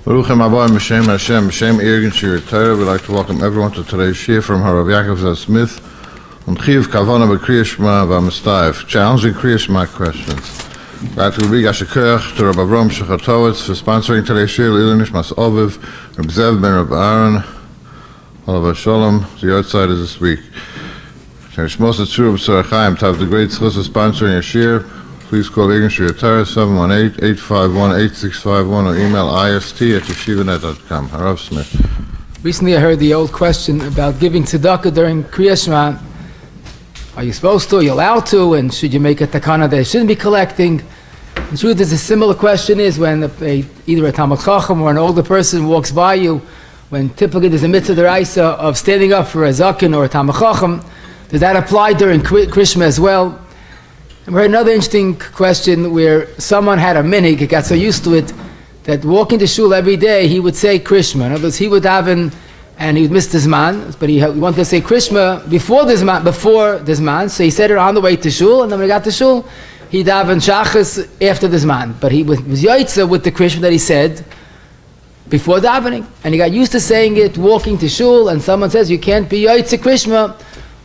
Baruchim Abba M'Shem Hashem M'Shem Irgen Shir Torah. We'd like to welcome everyone to today's shir from Rabbi Yakov Smith on חיוב kavana by Krias Shema v'amistayv. Challenging Krias Shema questions. Rabbi Yashikach to Rabbi Avram Shechatowitz for sponsoring today's shir. Ilinish Mas Oviv, Rabbi Zev ben Rabbi Aaron, Olav Shalom. The outside is this week. Shmos Tzur B'Tzorachayim to have the great schus of sponsoring a shir. Please call Irgen Shir Torah 718-851-8651 or email ist@yeshivanet.com. Harav Smith. Recently I heard the old question about giving tzedaka during Krias Shema. Are you supposed to? Are you allowed to? And should you make a takana that you shouldn't be collecting? The truth is a similar question is when either a talmidchochom or an older person walks by you, when typically there's a mitzvah deraisa of standing up for a zaken or a talmidchochom. Does that apply during Krias Shema as well? And we heard another interesting question where someone had a minhag, he got so used to it, that walking to shul every day, he would say Krias Shema. In other words, he would daven and he would miss the zman, but he wanted to say Krias Shema before the zman, so he said it on the way to shul, and then when he got to shul, he davened shachas after the zman. But he was yoitza with the Krias Shema that he said before davening, and he got used to saying it walking to shul, and someone says you can't be yoitza Krias Shema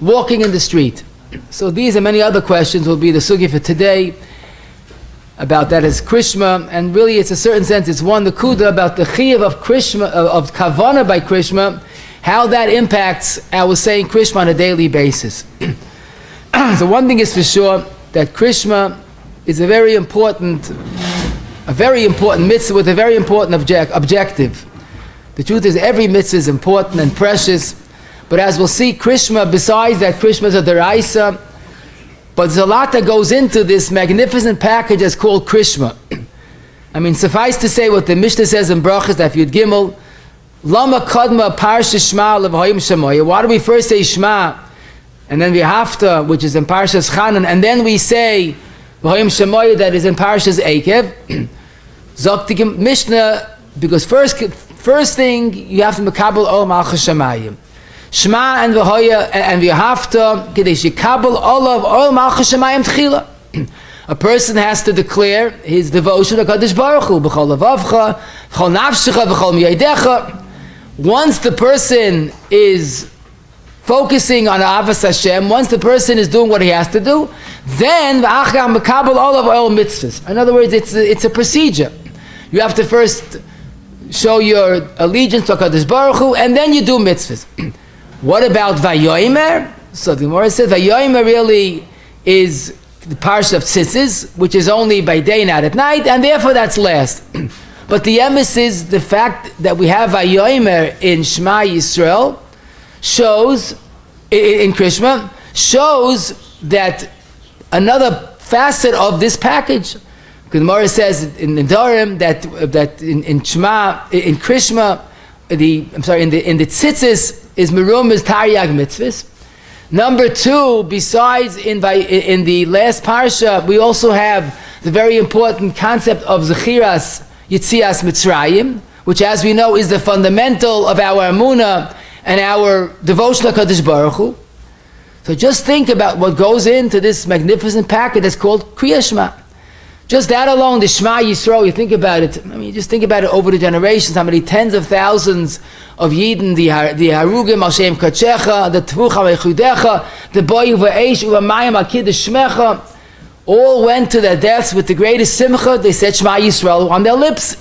walking in the street. So these and many other questions will be the sugya for today about that as Krias Shema, and really it's a certain sense, it's one, the kuda about the חיוב of Krias Shema, of kavana by Krias Shema, how that impacts our saying Krias Shema on a daily basis. So one thing is for sure, that Krias Shema is a very important mitzvah with a very important objective. The truth is every mitzvah is important and precious, but as we'll see, Krias Shema, besides that Krias Shema is a deraisa, but there's a lot that goes into this magnificent package that's called Krias Shema. I mean, suffice to say what the Mishnah says in Brachas, that Yud Gimel, Lama Kadma Parsha Shma Levayim Shemoya. Why do we first say Shema, and then Ve'ahavta, which is in Parshas Chanan, and then we say Vayim Shemoya, that is in Parshas Eikev? Zok Mishnah, because first thing you have to mekabel ol malchus Shemayim. Shma and Vaya and Ve'ahavta, Kadesh Yikabel olav ol malchus Shemayim tchila. A person has to declare his devotion to Kadosh Baruch Hu, b'chol levavcha, b'chol nafshecha, b'chol miyadecha. Once the person is focusing on Avas Hashem, once the person is doing what he has to do, then v'achar mekabel olav ol mitzvahs. In other words, it's a procedure. You have to first show your allegiance to Kadosh Baruch Hu, and then you do mitzvahs. What about Vayomer? So the Gemara says Vayomer really is the parsha of tzitzis, which is only by day, not at night, and therefore that's last. But the emes is the fact that we have Vayomer in Shema Yisrael shows, in Krias Shema, shows that another facet of this package. Because the Gemara says in the Dorim that in Shema, in Krias Shema, in the tzitzis is merum is taryag mitzvahs. Number two, besides in the last parsha, we also have the very important concept of zechiras yitzias mitzrayim, which, as we know, is the fundamental of our emunah and our devotion to Kadosh Baruch Hu. So just think about what goes into this magnificent package that's called Krias Shema. Just that alone, the Shema Yisrael, you think about it, I mean, just think about it over the generations, how many tens of thousands of Yidden, the Harugim, Hashem Kachecha, the Tvucha Vechudecha, the Boyu Ve'esh, Uvamayim Akidah Shmecha, all went to their deaths with the greatest simcha. They said Shema Yisrael on their lips.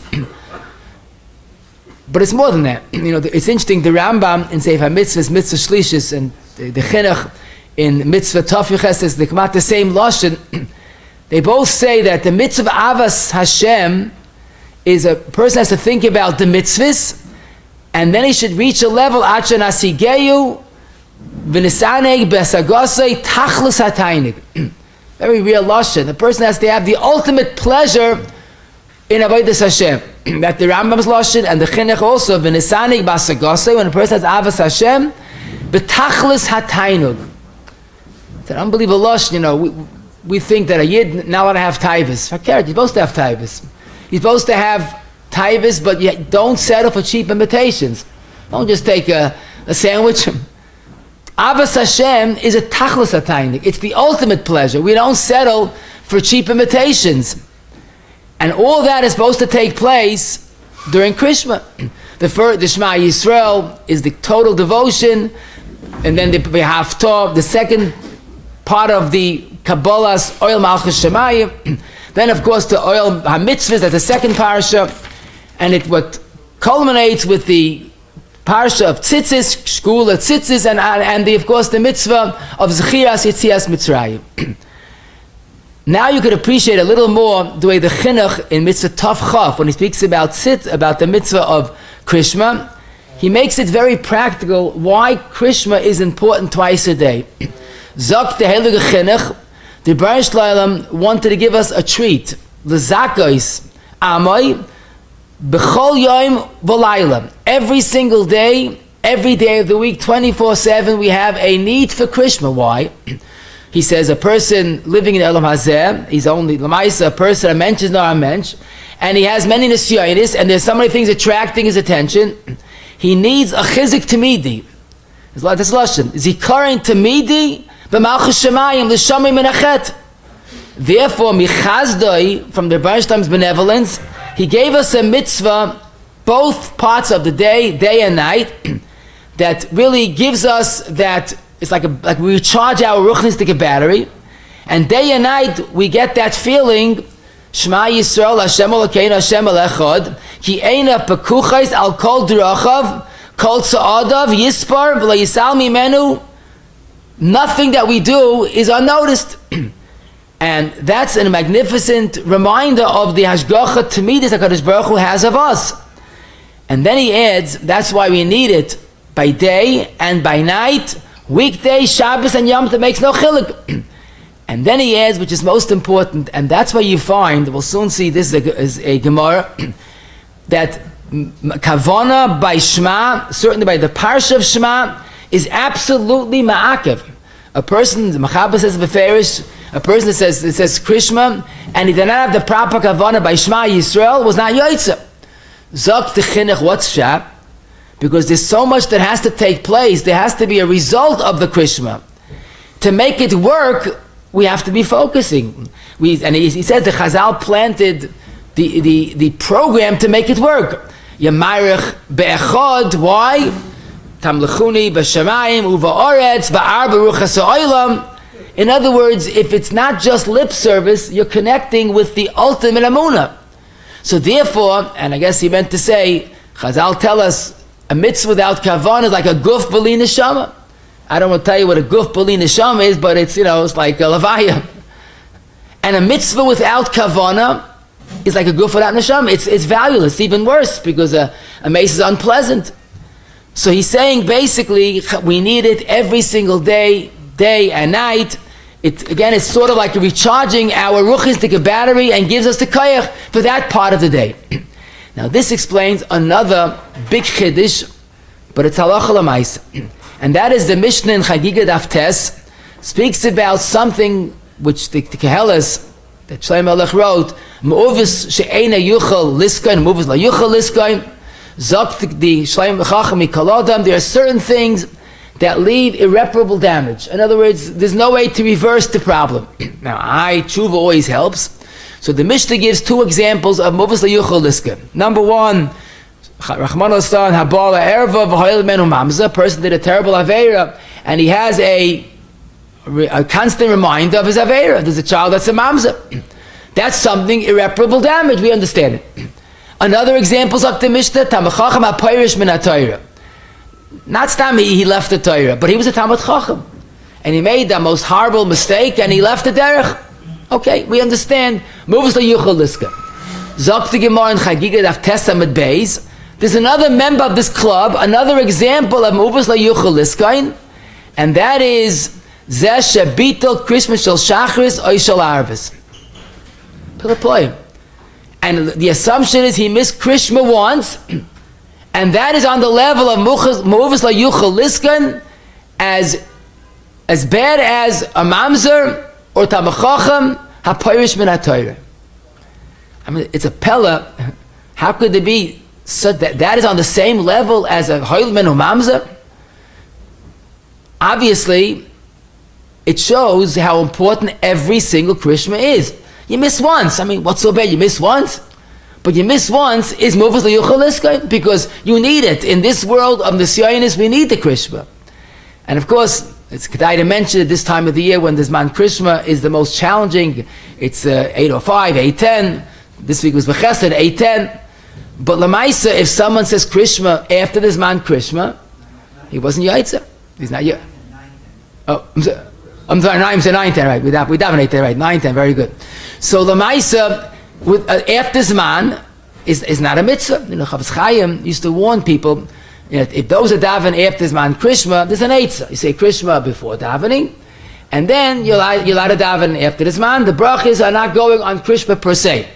But it's more than that. You know, it's interesting, the Rambam in Sefer HaMitzvahs, Mitzvah Shlishis, and the Chinuch in Mitzvah Tafiches, they come out the same Lashon. They both say that the mitzvah Avas Hashem is a person has to think about the mitzvahs, and then he should reach a level Acha Nasigeyu V'nisaneg Besagosei Tachlis Hatainig. Very real lashon. The person has to have the ultimate pleasure in avodas Hashem. That the Rambam's lashon and the Chinuch also V'nisaneg Besagosei. When a person has Avas Hashem, B'tachlis Hatainug. It's an unbelievable lashon. You know, we think that a Yid not allowed to have taivas. You're supposed to have taivas. You're supposed to have taivas, but you don't settle for cheap imitations. Don't just take a sandwich. Avas Hashem is a tachlis hatainik. It's the ultimate pleasure. We don't settle for cheap imitations. And all that is supposed to take place during Krishma. The Shema Yisrael is the total devotion, and then the Ve'ahavta, the second part of the Kabbalah's Oil Malchus Shemayim. Then, of course, the Oil HaMitzvahs, that's the second parasha, and what culminates with the parasha of Tzitzis, Shkula Tzitzis, and of course the mitzvah of Zechias Yitzias Mitzrayim. Now you could appreciate a little more the way the chinuch in mitzvah Tav Chaf, when he speaks about the mitzvah of Krishma, he makes it very practical why Krishma is important twice a day. Zok the Heilige Chinuch, the Baruch Shloim wanted to give us a treat. L'zakos Amoi B'chol Yom V'layla. Every single day, every day of the week, 24/7, we have a need for Krishma. Why? He says a person living in Elam Hazeh, he's only Lamaisa, a person, a mensch is not a mensch, and he has many nisyonis, and there's so many things attracting his attention. He needs a chizik tamidi. There's a lot of discussion. Is he current tamidi? B'malchus shemayim l'shamim menachet. Therefore, michazdoi, from the Baruch Shloim's benevolence, he gave us a mitzvah, both parts of the day and night, that really gives us that. It's like we recharge our ruchnistic battery, and day and night we get that feeling. Shema Yisrael Hashem Elokeinu Hashem Echad Ki Eina Pekuchais Al Kol Drachav Kol Tza'adav Yispar V'Lo Yisal Mimenu. Nothing that we do is unnoticed, and that's a magnificent reminder of the Hashgacha Tamidus HaKadosh Baruch Hu has of us. And then he adds, that's why we need it by day and by night. Weekday, Shabbos, and Yom Tov makes no chiluk. And then he adds, which is most important, and that's why you find, we'll soon see this is a Gemara, that kavana by Shma, certainly by the parsha of Shma, is absolutely ma'akev. A person, the Mechaber says beferish, a person that says Krishma, and he did not have the proper kavana by Shema Yisrael, was not yoytza. Zok the chinuch, what's Shab? Because there's so much that has to take place. There has to be a result of the Krishma. To make it work, we have to be focusing. And he says the Chazal planted the program to make it work. Yamarich be'echad, why? Tamlechuni b'shamayim uva'oretz ba'ar beruchas ha'olam. In other words, if it's not just lip service, you're connecting with the ultimate amunah. So therefore, and I guess he meant to say, Chazal tell us, a mitzvah without kavana is like a guf b'li neshama. I don't want to tell you what a guf b'li neshama is, but it's, it's like a levaya. And a mitzvah without kavana is like a guf without neshama. It's valueless, it's even worse, because a mace is unpleasant. So he's saying basically, we need it every single day and night. It's sort of like recharging our ruchnistic battery and gives us the koyach for that part of the day. Now this explains another big chiddush, but it's halacha l'maisa, and that is the Mishnah in Chagiga Daf Tes speaks about something which the Kehelas that Shlomo Melech wrote, Me'uvis she'eina yuchal liskain, Me'uvis la yuchal liskain, Zok the Shlomo Chacham Mikolodam. There are certain things that leave irreparable damage. In other words, there's no way to reverse the problem. Now, tshuva always helps. So the Mishnah gives two examples of Me'uvis la yuchal liskain. Number one, Rachman al-Stan, Habala Erva V'hoyel Menu Mamza, a person did a terrible Aveira, and he has a constant reminder of his Aveira. There's a child that's a Mamza. That's something irreparable damage, we understand it. Another example is like the Mishnah, Talmidchochom ha-Porish min ha-Torah. Not Stam, he left the Torah, but he was a talmidchochom, and he made the most horrible mistake, and he left the derech. Okay, we understand. Me'uvis la yuchal liskain. Zok the Gemara in Chagiga Daf Tes Amud Beis. There's another member of this club, another example of Me'uvis la yuchal liskain, and that is Zeh shebitel Christmas shel Shachris oy shel Arvis. Pilaploy. And the assumption is he missed Krishma once, and that is on the level of Me'uvis la yuchal liskain, as bad as a mamzer or talmidchochom ha-Porish min ha-Torah. I mean, it's a pella. How could there be such that is on the same level as a hoyel menu mamzer? Obviously, it shows how important every single Krishma is. You miss once. I mean, what's so bad? You miss once? but you miss once, is Muvas L'Yuchal Liskay, because you need it. In this world of the Sionis, we need the Krias Shema. And of course, it's Kedai to mention at this time of the year when the Zman Krias Shema is the most challenging. It's 8:05, 8:10. This week was B'chesed, 8:10. But Lamaisa, if someone says Krias Shema after the Zman Krias Shema, he wasn't Yaitza. He's not yet. Oh, I'm sorry, 9:10, right? We daven 8:10, right? 9:10, very good. So Lamaisa, with after Zman is not a mitzvah. You know, Chavetz Chaim used to warn people, you know, if those are daven after Zman Krias Shema, there's an eitzah. You say Krias Shema before davening, and then you're allowed to daven after the Zman. The brachas are not going on Krias Shema per se.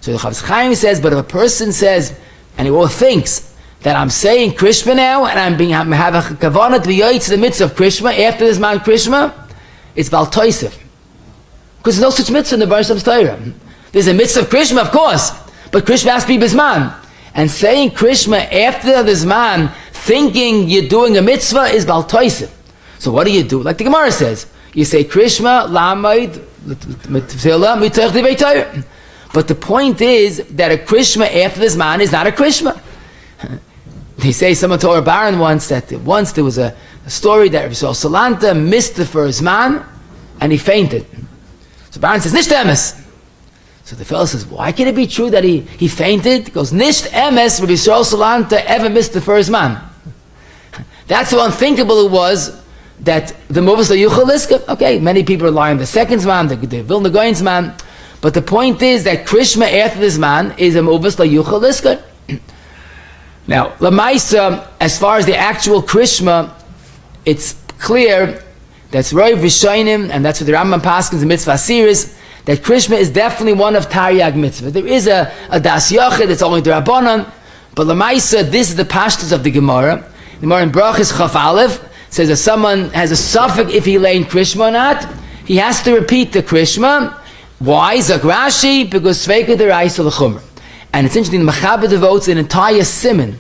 So the Chavetz Chaim says, but if a person says, and he all thinks that I'm saying Krias Shema now, and I'm having a kavana to be yaitz the mitzvah of Krias Shema after the Zman Krias Shema, it's Bal Toisef. Because there's no such mitzvah in the Baruch Shabbat Torah. There's a mitzvah of Krias Shema, of course, but Krias Shema has to be Bisman. And saying Krias Shema after the Zman, thinking you're doing a mitzvah, is Bal Toisef. So what do you do? Like the Gemara says, you say Krias Shema, Lamaid, Tefillah, Mitoch Divei Torah. But the point is that a Krias Shema after the Zman is not a Krias Shema. They say, someone told a Baron once that once there was a story that Rabbi Salanta missed the first Zman and he fainted. So Baron says, Nisht Emes. So the fellow says, why can it be true that he fainted? He goes, Nisht Emes, Rabbi Salanta ever missed the first Zman. That's how unthinkable it was that the Muvas L'Yuchal Liskay. Okay, many people rely on the second Zman, the Vilna Gaon Zman. But the point is that Krias Shema after this man is a Muvas L'Yuchal Liskay. Now, Lamaisa, as far as the actual Krias Shema, it's clear that's Roiv Rishonim, and that's what the Rambam Paskins in Mitzvah Asiris, that Krias Shema is definitely one of Taryag Mitzvah. There is a Das Yochid, it's only the Rabbanon, but Lamaisa, this is the pashtus of the Gemara. The Gemara in Brachas Chaf Aleph says that someone has a suffix if he lay in Krias Shema or not, he has to repeat the Krias Shema. Why? Zak Rashi, because Sveika D'Oraisa L'Chumra. And it's interesting, the Mechaber devotes an entire siman.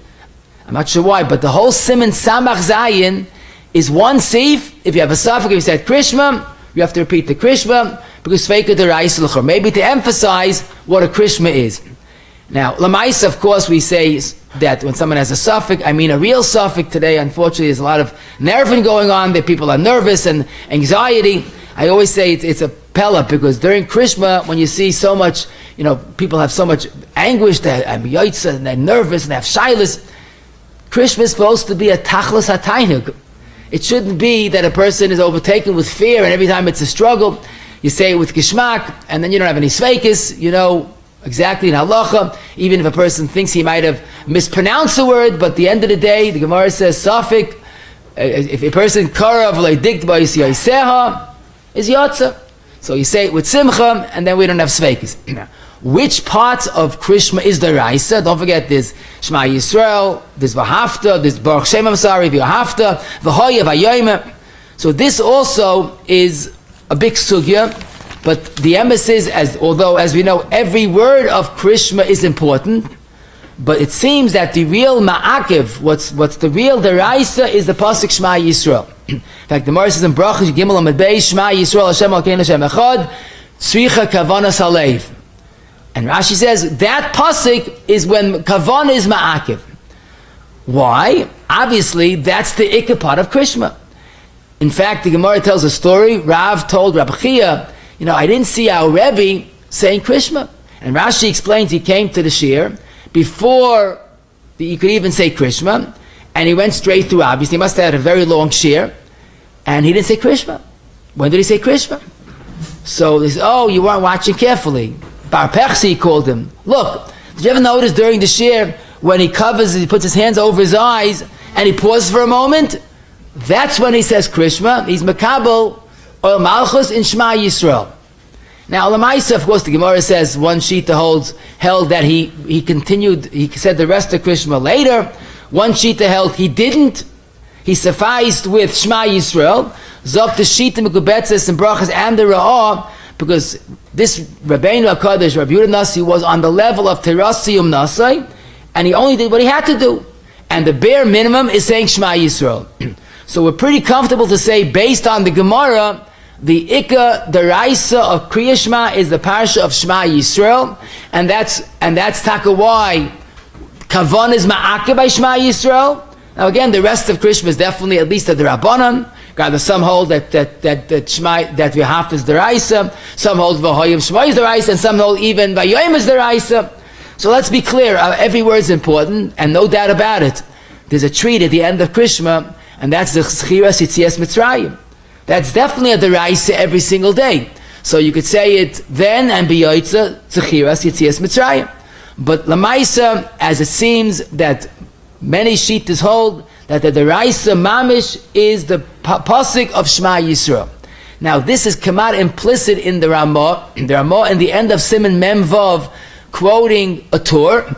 I'm not sure why, but the whole siman Samach Zayin is one seif. If you have a suffix, if you said Krias Shema, you have to repeat the Krias Shema, because Sveika D'Oraisa L'Chumra. Maybe to emphasize what a Krias Shema is. Now, Lamaisa, of course, we say that when someone has a suffix, I mean a real suffix today, unfortunately, there's a lot of nerving going on, that people are nervous and anxiety. I always say it's a pella, because during Krias Shema, when you see so much, you know, people have so much anguish, they're yaitza, and they're nervous, and they have shilas. Krias Shema is supposed to be a tachlis hatainug. It shouldn't be that a person is overtaken with fear, and every time it's a struggle, you say it with gishmak, and then you don't have any sveikis, you know, exactly in halacha, even if a person thinks he might have mispronounced the word, but at the end of the day, the Gemara says, Safik, if a person karav leidikt by yisaiseha, is yotza. So you say it with simcha, and then we don't have sveikis. Which parts of Krias Shema is the Raisa? Don't forget, there's Shema Yisrael, there's Vahafta, there's Baruch Shem, Vahafta, Vaya, Viamer. So this also is a big sugya, but the emphasis, although as we know, every word of Krias Shema is important, but it seems that the real ma'akiv, what's the real deraisa, is the posuk Shema Yisrael. In fact, the Gemara says in Brachos Gimel Amud Beis, Shema Yisrael Hashem Elokeinu Hashem Echad, Tzricha Kavana Salev. And Rashi says that posuk is when kavana is ma'akiv. Why? Obviously, that's the ikar part of Krias Shema. In fact, the Gemara tells a story. Rav told Rabbi Chia, you know, I didn't see our Rebbe saying Krias Shema. And Rashi explains he came to the shir before he could even say Krias Shema, and he went straight through. Obviously, he must have had a very long shir, and he didn't say Krias Shema. When did he say Krias Shema? So they said, oh, you weren't watching carefully. Bar Pechsi called him. Look, did you ever notice during the shir when he puts his hands over his eyes and he pauses for a moment? That's when he says Krias Shema. He's Makabel or Malchus in Shema Yisrael. Now, Lamaisa, of course, the Gemara says one shita held that he continued, he said the rest of Krias Shema later. One shita held he didn't. He sufficed with Shema Yisrael. Zok the shita mekubetzes and brachas and the ra'ah, because this Rabbeinu HaKadosh, Rabbi Yehuda Nasi, was on the level of Terasiyum Nasai, and he only did what he had to do. And the bare minimum is saying Shema Yisrael. So we're pretty comfortable to say, based on the Gemara, The Ikka, the Raisa of Krias Shema is the parsha of Shema Yisrael, and that's taka why kavana is ma'akeh by Shema Yisrael. Now again, the rest of Krias Shema is definitely at least at the Rabbanan. Rather, some hold that Shema, that Ve'ahavta is the Raisa, some hold V'hoyim Shema is the Raisa, and some hold even Vayom is the Raisa. So let's be clear, every word is important, and no doubt about it. There's a treat at the end of Krias Shema, and that's the Chiras Yitzias Mitzrayim. That's definitely a deraisa every single day. So you could say it then and be yoitza tzechiras yitzias mitzrayim. But lamaisa, as it seems that many shittas hold that the deraisa mamish is the posuk of Shema Yisrael. Now this is come out implicit in the Ramah. The Ramah in the end of Siman Mem Vav quoting a Torah,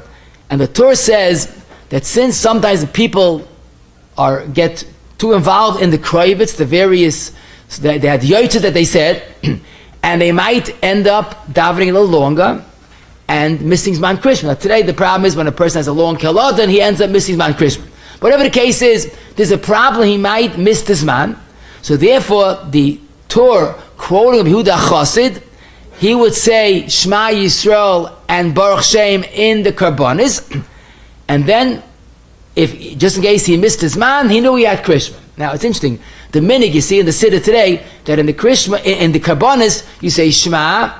and the Torah says that since sometimes people get too involved in the krayvitz, the various, they had yoytza that they said, and they might end up davening a little longer and missing Zman Krishma. Now today the problem is when a person has a long kelod, then he ends up missing Zman Krishma. Whatever the case is, there's a problem, he might miss the Zman. So therefore the Torah quoting Yehuda Chassid, he would say Shema Yisrael and Baruch Shem in the Karbonis, and then if just in case he missed his man, he knew he had Krishma. Now it's interesting. The minig you see in the Siddur today that in the Krishma, in the Karbonis, you say Shema,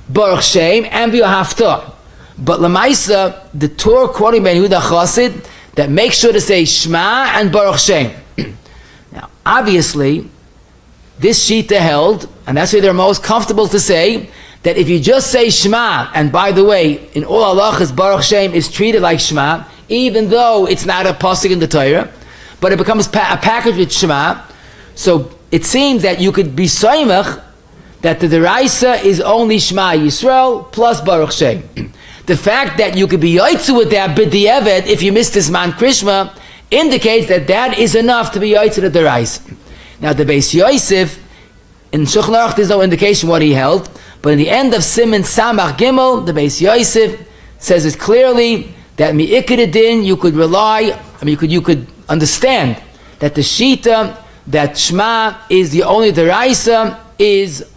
Baruch Shem, and Ve'ahavta. But Lamaisa, the Torah quoting by Yehuda Chassid, that makes sure to say Shema and Baruch Shem. Now, obviously, this Shita held, and that's why they're most comfortable to say, that if you just say Shema, and by the way, in all halachas, Baruch Shem is treated like Shema, even though it's not a posuk in the Torah, but it becomes a package with Shema. So it seems that you could be soymach that the deraisa is only Shema Yisrael plus Baruch Shem. The fact that you could be yoitzu with that b'di'evet if you missed this man Krishma indicates that is enough to be yoitzu the deraisa. Now the Beis Yosef in Shulchan Aruch, there's no indication what he held, but in the end of Siman Samach Gimel, the Beis Yosef says it clearly that mi'ikad din you could rely, you could understand that the shita that Shema is the only deraisa is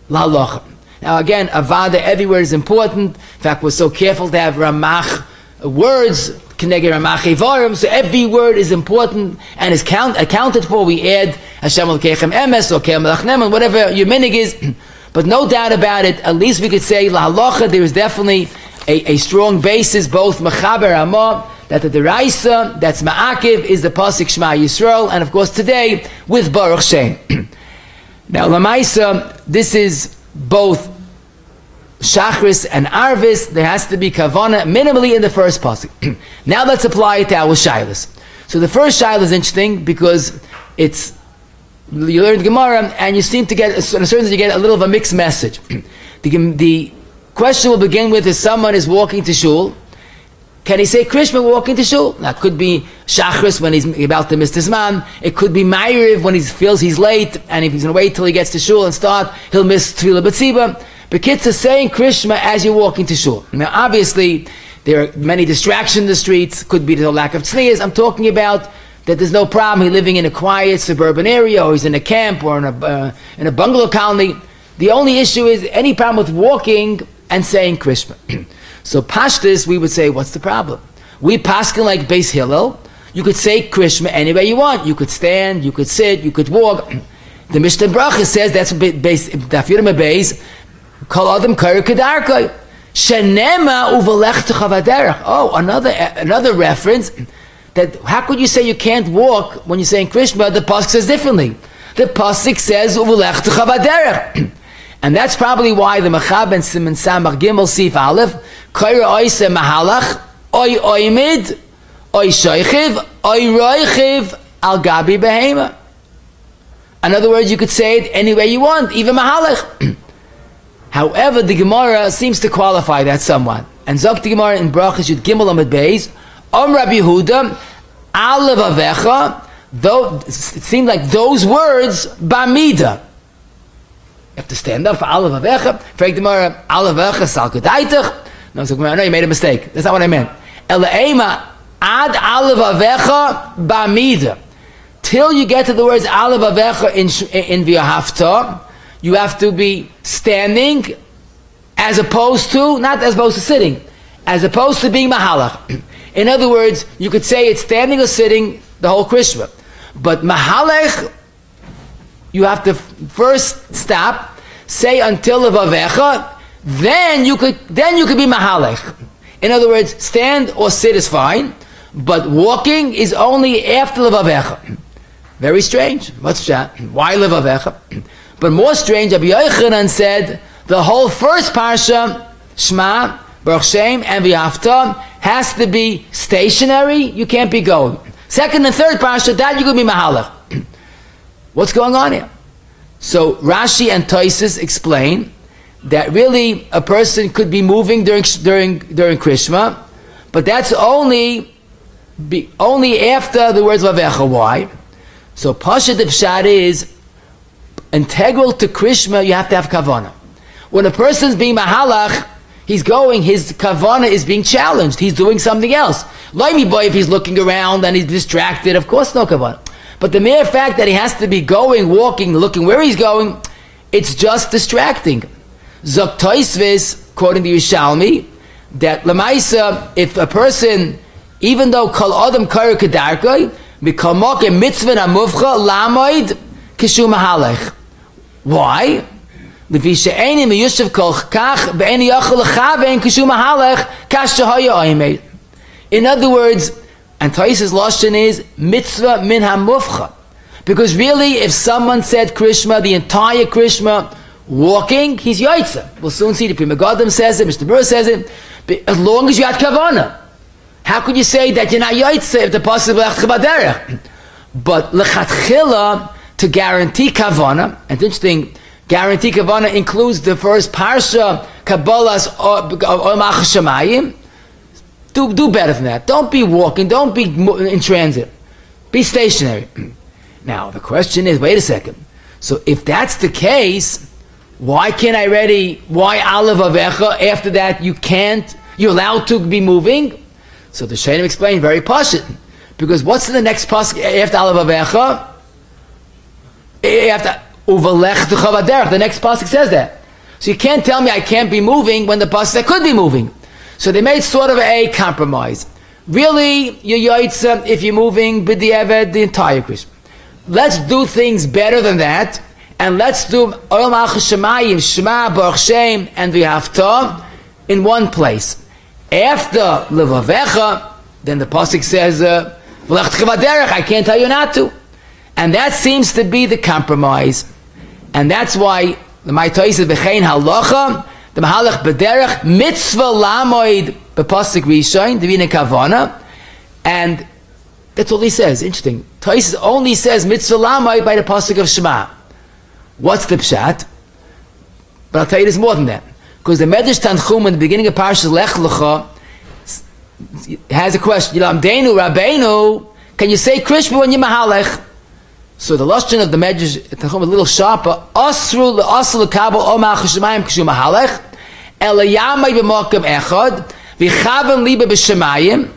lahalacha. Now again, avada everywhere is important. In fact, we're so careful to have ramach words, keneged ramach evarim, so every word is important and is accounted for. We add Hashem al-keichem emes or keil melach neman, whatever your minig is. But no doubt about it, at least we could say lahalacha, there is definitely a strong basis, both mechaber ramah, that the deraisa, that's ma'akiv, is the pasuk Shema Yisrael, and of course today with Baruch Shem. Now lamaisa, this is both Shachris and Arvis. There has to be kavana minimally in the first pasuk. Now let's apply it to our shilas. So the first shilas is interesting because you learn Gemara and you seem to get, in a certain sense, you get a little of a mixed message. The question will begin with if someone is walking to shul, can he say Krishma walking to shul? Now it could be Shachris when he's about to miss his man. It could be Ma'ariv when he feels he's late, and if he's going to wait till he gets to shul and start, he'll miss Tefillah B'tziba. But kids are saying Krishma as you're walking to shul. Now obviously there are many distractions in the streets. Could be the lack of tznius. I'm talking about that there's no problem. He's living in a quiet suburban area, or he's in a camp, or in a bungalow colony. The only issue is any problem with walking and saying Krishma. So Pashtus, we would say, what's the problem? We paskin like Beis Hillel. You could say Krishma any way you want. You could stand, you could sit, you could walk. The Mishnah Bracha says that's Beis Dafyurim Beis Kol Adam Kair Kedarkoi Shenema Uvelech Techavaderech. Oh, another reference. That how could you say you can't walk when you're saying Krishma? The pasuk says differently. The pasuk says Uvelech Techavaderech. And that's probably why the Machab and Siman Samach Gimel Sif Aleph Kair Oise Mahalach Oy Oymid Oy Shoichiv Oy Roichiv Al Gabi Behema. In other words, you could say it any way you want, even Mahalach. However, the Gemara seems to qualify that somewhat. And Zok the Gemara in Brachas Yud Gimel Amud Beis Rabbi Yehuda Alev Avecha, though it seemed like those words Bamida. You have to stand up for Alev Avecha. Frag the Gemara Alev Avecha Sal Kedaitach. No, you made a mistake. That's not what I meant. Elaema Ad Alev Avecha Bamida. Till you get to the words Alev Avecha in Ve'ahavta, you have to be standing as opposed to, not as opposed to sitting, as opposed to being mahalach. In other words, you could say it's standing or sitting the whole Krishma. But mahalach, you have to first stop, say until levavecha, then you could be mahalach. In other words, stand or sit is fine, but walking is only after levavecha. Very strange. What's that? Why levavecha? But more strange, Rabbi Yochanan said the whole first parsha, Shma, Baruch Shem, and Ve'afta, has to be stationary. You can't be going. Second and third parsha, that you could be mahalach. What's going on here? So Rashi and Tosfos explain that really a person could be moving during Krishma, but that's only after the words Vavecha. Why? So Pasha the Pshat is integral to Krishma. You have to have kavana. When a person's being mahalach, he's going. His kavana is being challenged. He's doing something else. Loimi boy, if he's looking around and he's distracted, of course no kavana. But the mere fact that he has to be going, walking, looking where he's going, it's just distracting. Zok Tosfos, quoting the Yerushalmi, that Lamaisa, if a person, even though Kol Adam Kara Kedarkoi, Mikamok a mitzvah amuvcha lamoid kishu mahalech. Why? Levi she'eni miyushav kol kach be'eni yachol lechavein kishu mahalech kash shehaya oimed. In other words, and Tosfos' lashon is mitzvah min hamuvcha, because really, if someone said Krishma, the entire Krishma, walking, he's yaitza. We'll soon see. The Pri Megadim says it, Mr. Brewer says it. But as long as you had kavana, how could you say that you're not yaitza if the posuk b'lech baderech? But lechatchila, to guarantee kavana, and it's interesting, guarantee kavana includes the first parsha, Kabbalah's Omach Shemayim. Do better than that. Don't be walking. Don't be in transit. Be stationary. Now the question is, wait a second. So if that's the case, why Alav Avecha? After that, you're allowed to be moving. So the Shainim explained very pashut. Because what's in the next pasuk after Alav Avecha? After Uvalech Tuchav Aderech. The next pasuk says that. So you can't tell me I can't be moving when the pasuk I could be moving. So they made sort of a compromise. Really, you're yaitza if you're moving b'di'evet the entire Krishma. Let's do things better than that, and let's do Oil Malchus Shemayim, Shma, Baruch Shem, and Ve'afta in one place. After Levavecha, then the pasuk says, V'lech tchiv haderech, I can't tell you not to. And that seems to be the compromise. And that's why the Ma'itoi says, V'chein halacha, the Mahalach b'derech, mitzvah lamoid, b'pasuk rishon, divina kavana, and that's all he says. Interesting. Tosfos only says mitzvah lamoid by the pasuk of Shema. What's the pshat? But I'll tell you there's more than that. Because the Medrash Tanchum in the beginning of Parshas Lech Lecha has a question. Yilamdeinu Rabbeinu, can you say Krishma when you're mahalech? So the lashon of the Medrash Tanchum is a little sharper. Asru le'asru lekabel omach shemayim kishu mahalech elayamay b'makam echad v'chaven libe b'shemayim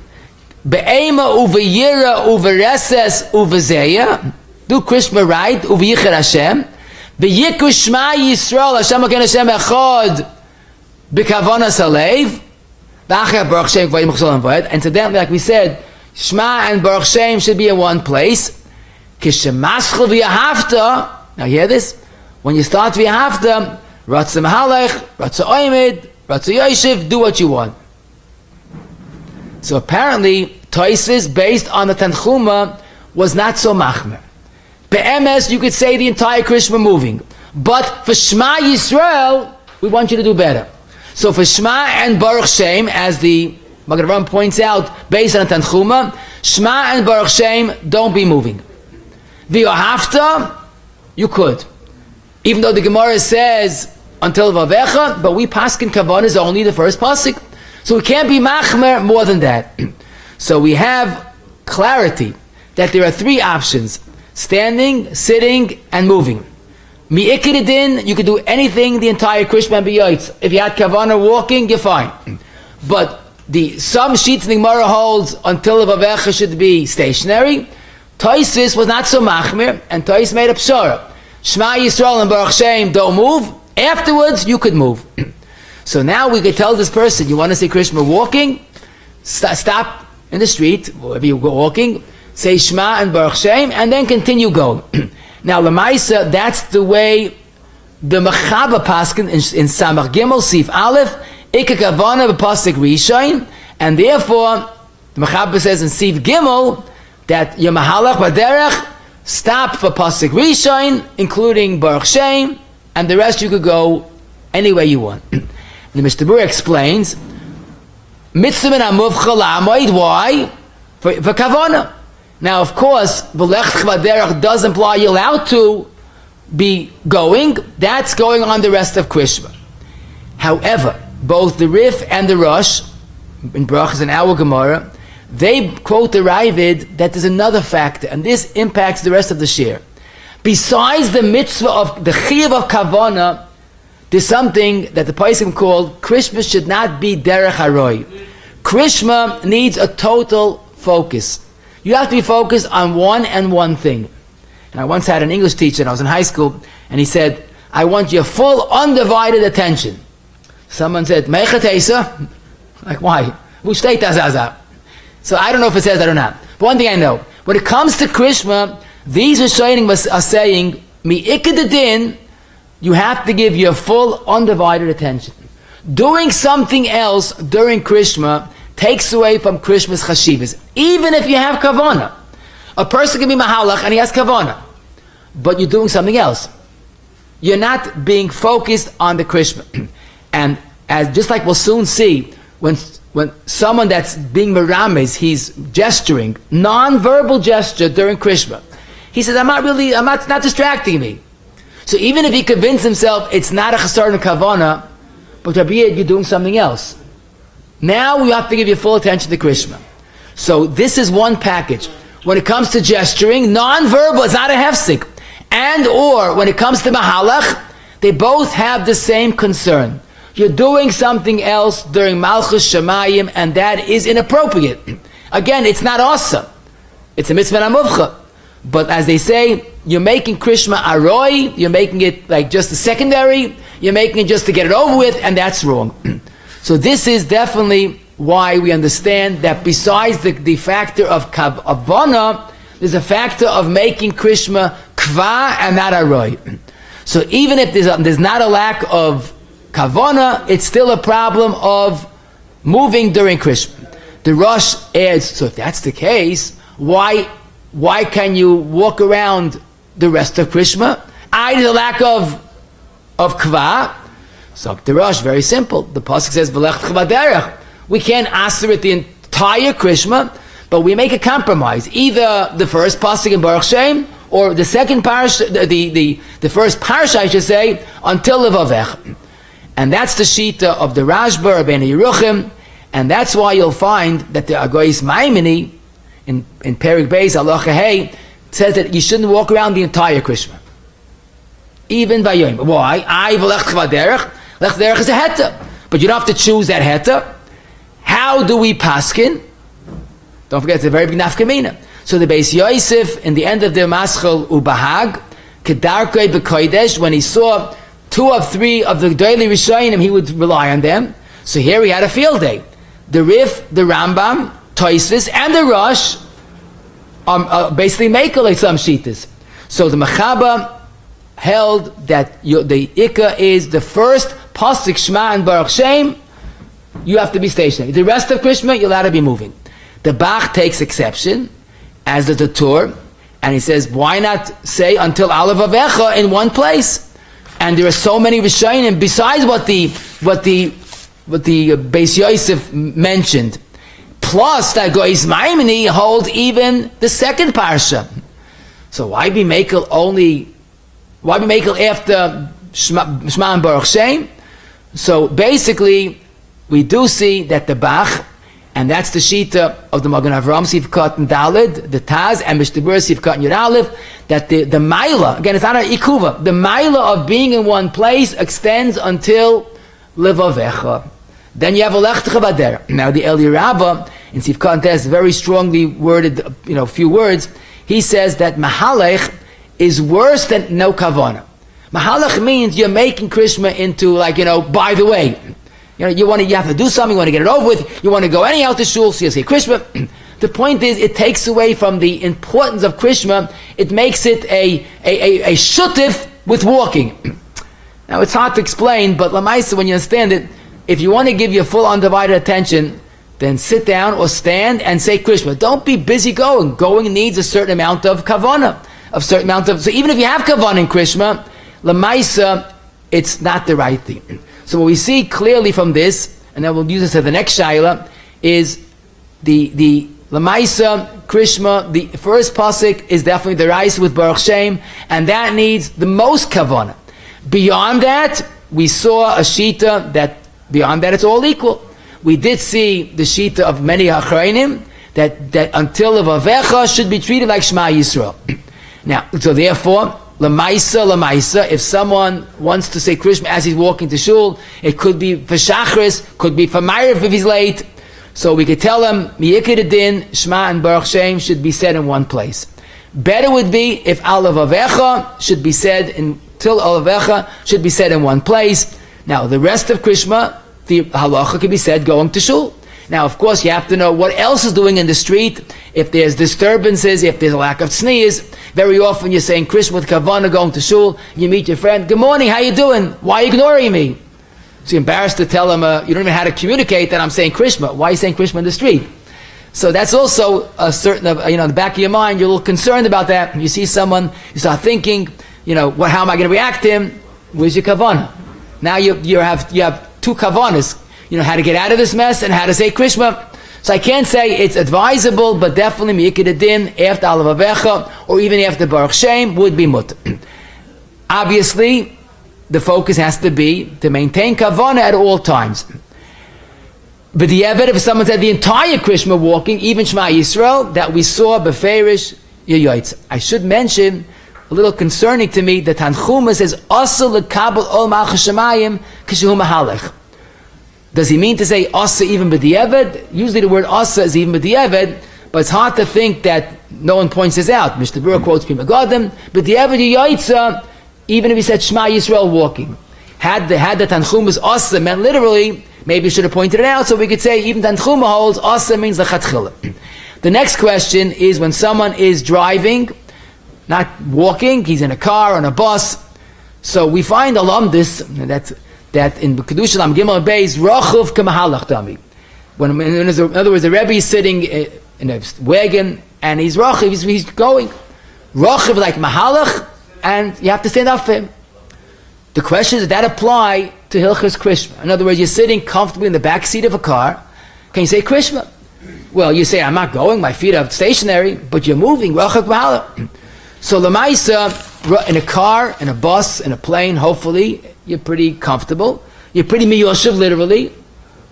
be'ema uv'yira uv'reses uv'zeya do Krishma right uv'yichar Hashem v'yiku Shma Yisrael Hashem Aken Hashem echad b'kavanas halev v'achar Baruch Shem v'ayim chol v'ayed. Incidentally, like we said, Shma and Baruch Shem should be in one place. Kishemaschu v'yahavta. Now hear this. When you start v'yahavta, Ratza Mahalech, Ratza Oimid, Ratza Yoshev, do what you want. So apparently, Tosfos, based on the Tanchuma, was not so machmer. Be'emes, you could say the entire Krishma moving. But for Shema Yisrael, we want you to do better. So for Shema and Baruch Shem, as the Magen Avraham points out, based on the Tanchuma, Shema and Baruch Shem, don't be moving. V'yohavta, you could. Even though the Gemara says, until Vavecha, but we paskin kavana is only the first pasuk. So we can't be machmer more than that. So we have clarity that there are three options: standing, sitting, and moving. Mi'ikidin, you could do anything, the entire Krishma and B'yotz. If you had kavana walking, you're fine. But some sheets in the Gemara holds until Vavecha should be stationary. Tosfos was not so machmer, and Tosfos made a pshara. Shema Yisrael and Baruch Shem, don't move. Afterwards, you could move. So now we could tell this person, you want to say Krias Shema walking? Stop in the street, wherever you go walking, say Shema and Baruch Shem, and then continue going. Now, Lamaisa, that's the way the Mechaba Paskin in Samach Gimel, Sif Aleph, Ika Kavana, Posuk Rishon, and therefore, the Mechaba says in Sif Gimel, that your Mahalach Baderech, stop for Posuk Rishon, including Baruch Shem, and the rest you could go any way you want. The Mishnah Berurah explains, Mitzvah min hamuvcha la'amoid, why? For kavana. Now, of course, v'lech chvaderach does imply you're allowed to be going. That's going on the rest of Krias Shema. However, both the Rif and the Rosh, in Brachas and our Gemara, they quote the Ravid that there's another factor, and this impacts the rest of the shir. Besides the mitzvah of the חיוב of kavana, there's something that the posuk called Krias Shema should not be derech haroi. Krias Shema needs a total focus. You have to be focused on one and one thing. And I once had an English teacher, and I was in high school, and he said, I want your full undivided attention. Someone said, Mechatesa? Like, why? So I don't know if it says that or not. But one thing I know, when it comes to Krias Shema, these Rishonim are saying, Mi'ikadadin, you have to give your full undivided attention. Doing something else during Krias Shema takes away from Krias Shema's chashivas. Even if you have kavana. A person can be mahalach and he has kavana, but you're doing something else. You're not being focused on the Krias Shema. And as just like we'll soon see, when someone that's being merames, he's gesturing, non-verbal gesture during Krias Shema, he says, it's not distracting me. So even if he convinced himself it's not a chasar and kavana, but Rabbi, you're doing something else. Now you have to give your full attention to Krias Shema. So this is one package. When it comes to gesturing, non-verbal, it's not a hefsik. And or when it comes to mahalach, they both have the same concern. You're doing something else during Malchus Shemayim, and that is inappropriate. Again, it's not awesome. It's a mitzvah namuvcha. But as they say, you're making Krias Shema aroi, you're making it like just a secondary, you're making it just to get it over with, and that's wrong. So this is definitely why we understand that besides the factor of kavana, there's a factor of making Krias Shema kva and not aroi. So even if there's not a lack of kavana, it's still a problem of moving during Krias Shema. The Rosh adds, so if that's the case, why can you walk around the rest of Krias Shema? There's a lack of kva. So the Rosh, very simple. The posuk says, "V'lech chvaderech." We can't answer it the entire Krias Shema, but we make a compromise. Either the first posuk in Baruch Shem, or the second parish, the first parish, I should say, until Levavech. And that's the shita of the Rashba, Rabbeinu Yeruchim, and that's why you'll find that the Agoyis Maimoni in Perik Beis Halacha Hey says that you shouldn't walk around the entire Krias Shema, even Vayom. Why? V'lech chvaderech. Lech derech is a heta, but you don't have to choose that heta. How do we paskin? Don't forget, it's a very big nafkamina. So the Beis Yosef, in the end of the Maschel Ubahag, Kedarkei B'Kodesh, when he saw 2 of 3 of the daily Rishonim, he would rely on them. So here he had a field day. The Rif, the Rambam, Tosfos, and the Rosh basically make like some shitas. So the Mechaba held that the Ikka is the first posuk Shema and Baruch Shem. You have to be stationary. The rest of Krias Shema, you're allowed to be moving. The Bach takes exception, as does the Tur, and he says, why not say until Aleph Avecha in one place? And there are so many Rishonim besides what the Beis Yosef mentioned. Plus, that Goyis Maimoni hold even the second parsha. So why be makel after Shema and Baruch Shem? So basically, we do see that the Bach, and that's the shita of the Magen Avraham Sivkat and Dalid, the Taz, and Mishnah Berurah Sivkat and Yud Aleph, that the Maila, again, it's not an Ikuva, the Maila of being in one place extends until Levavecha. Then you have a Lech Techabader. Now the Eli Rabbah in Sivkat and Taz, very strongly worded, few words, he says that Mahalech is worse than no kavana. Mahalach means you're making Krias Shema into by the way. You have to do something, you want to get it over with, you want to go anyhow to shul, so you say Krias Shema. The point is, it takes away from the importance of Krias Shema. It makes it a shutif with walking. Now it's hard to explain, but lamaisa, when you understand it, if you want to give your full undivided attention, then sit down or stand and say Krias Shema. Don't be busy going. Going needs a certain amount of kavana, so even if you have kavana in Krias Shema, lamaisa, it's not the right thing. So what we see clearly from this, and then we'll use this to the next shaila, is the lamaisa Krias Shema. The first posuk is definitely the rice with Baruch Shem, and that needs the most kavana. Beyond that, we saw a shita that beyond that it's all equal. We did see the shita of many achrayim that until the vavecha should be treated like Shema Yisrael. Now, so therefore, lamaisa, if someone wants to say Krias Shema as he's walking to shul, it could be for Shachris, could be for Ma'ariv if he's late. So we could tell him, Miyikid Din, Shema and Baruch Shem should be said in one place. Better would be if Alav Avecha should be said till Alav Avecha should be said in one place. Now, the rest of Krias Shema, the halacha can be said going to shul. Now, of course, you have to know what else is doing in the street. If there's disturbances, if there's a lack of tznius, very often you're saying Krias Shema with kavana going to shul. You meet your friend, good morning, how you doing? Why are you ignoring me? So you're embarrassed to tell him, you don't even know how to communicate that I'm saying Krias Shema. Why are you saying Krias Shema in the street? So that's also a certain, in the back of your mind, you're a little concerned about that. You see someone, you start thinking, how am I going to react to him? Where's your kavana? Now you have two kavanas, how to get out of this mess and how to say Krias Shema. So I can't say it's advisable, but definitely Miyikid Din after Alav Avecha or even after Baruch Shem would be mutter. Obviously, the focus has to be to maintain kavana at all times. But the evidence, if someone said the entire Krias Shema walking, even Shema Yisrael, that we saw beferish yoyitz. I should mention, a little concerning to me, the Tanchuma says asa lekabel ol malchus shemayim kishehu mahalech. Does he mean to say asa even b'di'eved? Usually the word asa is even b'di'eved, but it's hard to think that no one points this out. Mr. Burr quotes Pima Godim, b'di'eved yoyitza, even if he said Shema Yisrael walking. Had the Tanchuma's asa meant literally, maybe he should have pointed it out, so we could say even Tanchuma holds asa means lechatchila. The next question is when someone is driving, not walking, he's in a car, on a bus. So we find a lamdis, that in Kedusha Lam Gimel Beis, Rachuv K'mahalach Dami. In other words, the Rebbe is sitting in a wagon, and he's Rachuv, he's going. Rachuv like Mahalach, and you have to stand up for him. The question is, does that apply to Hilchos Krias Shema? In other words, you're sitting comfortably in the back seat of a car, can you say Krias Shema? Well, you say, I'm not going, my feet are stationary, but you're moving, Rachuv K'mahalach. So Lamaisa, in a car, in a bus, in a plane, hopefully, you're pretty comfortable. You're pretty miyoshev, literally.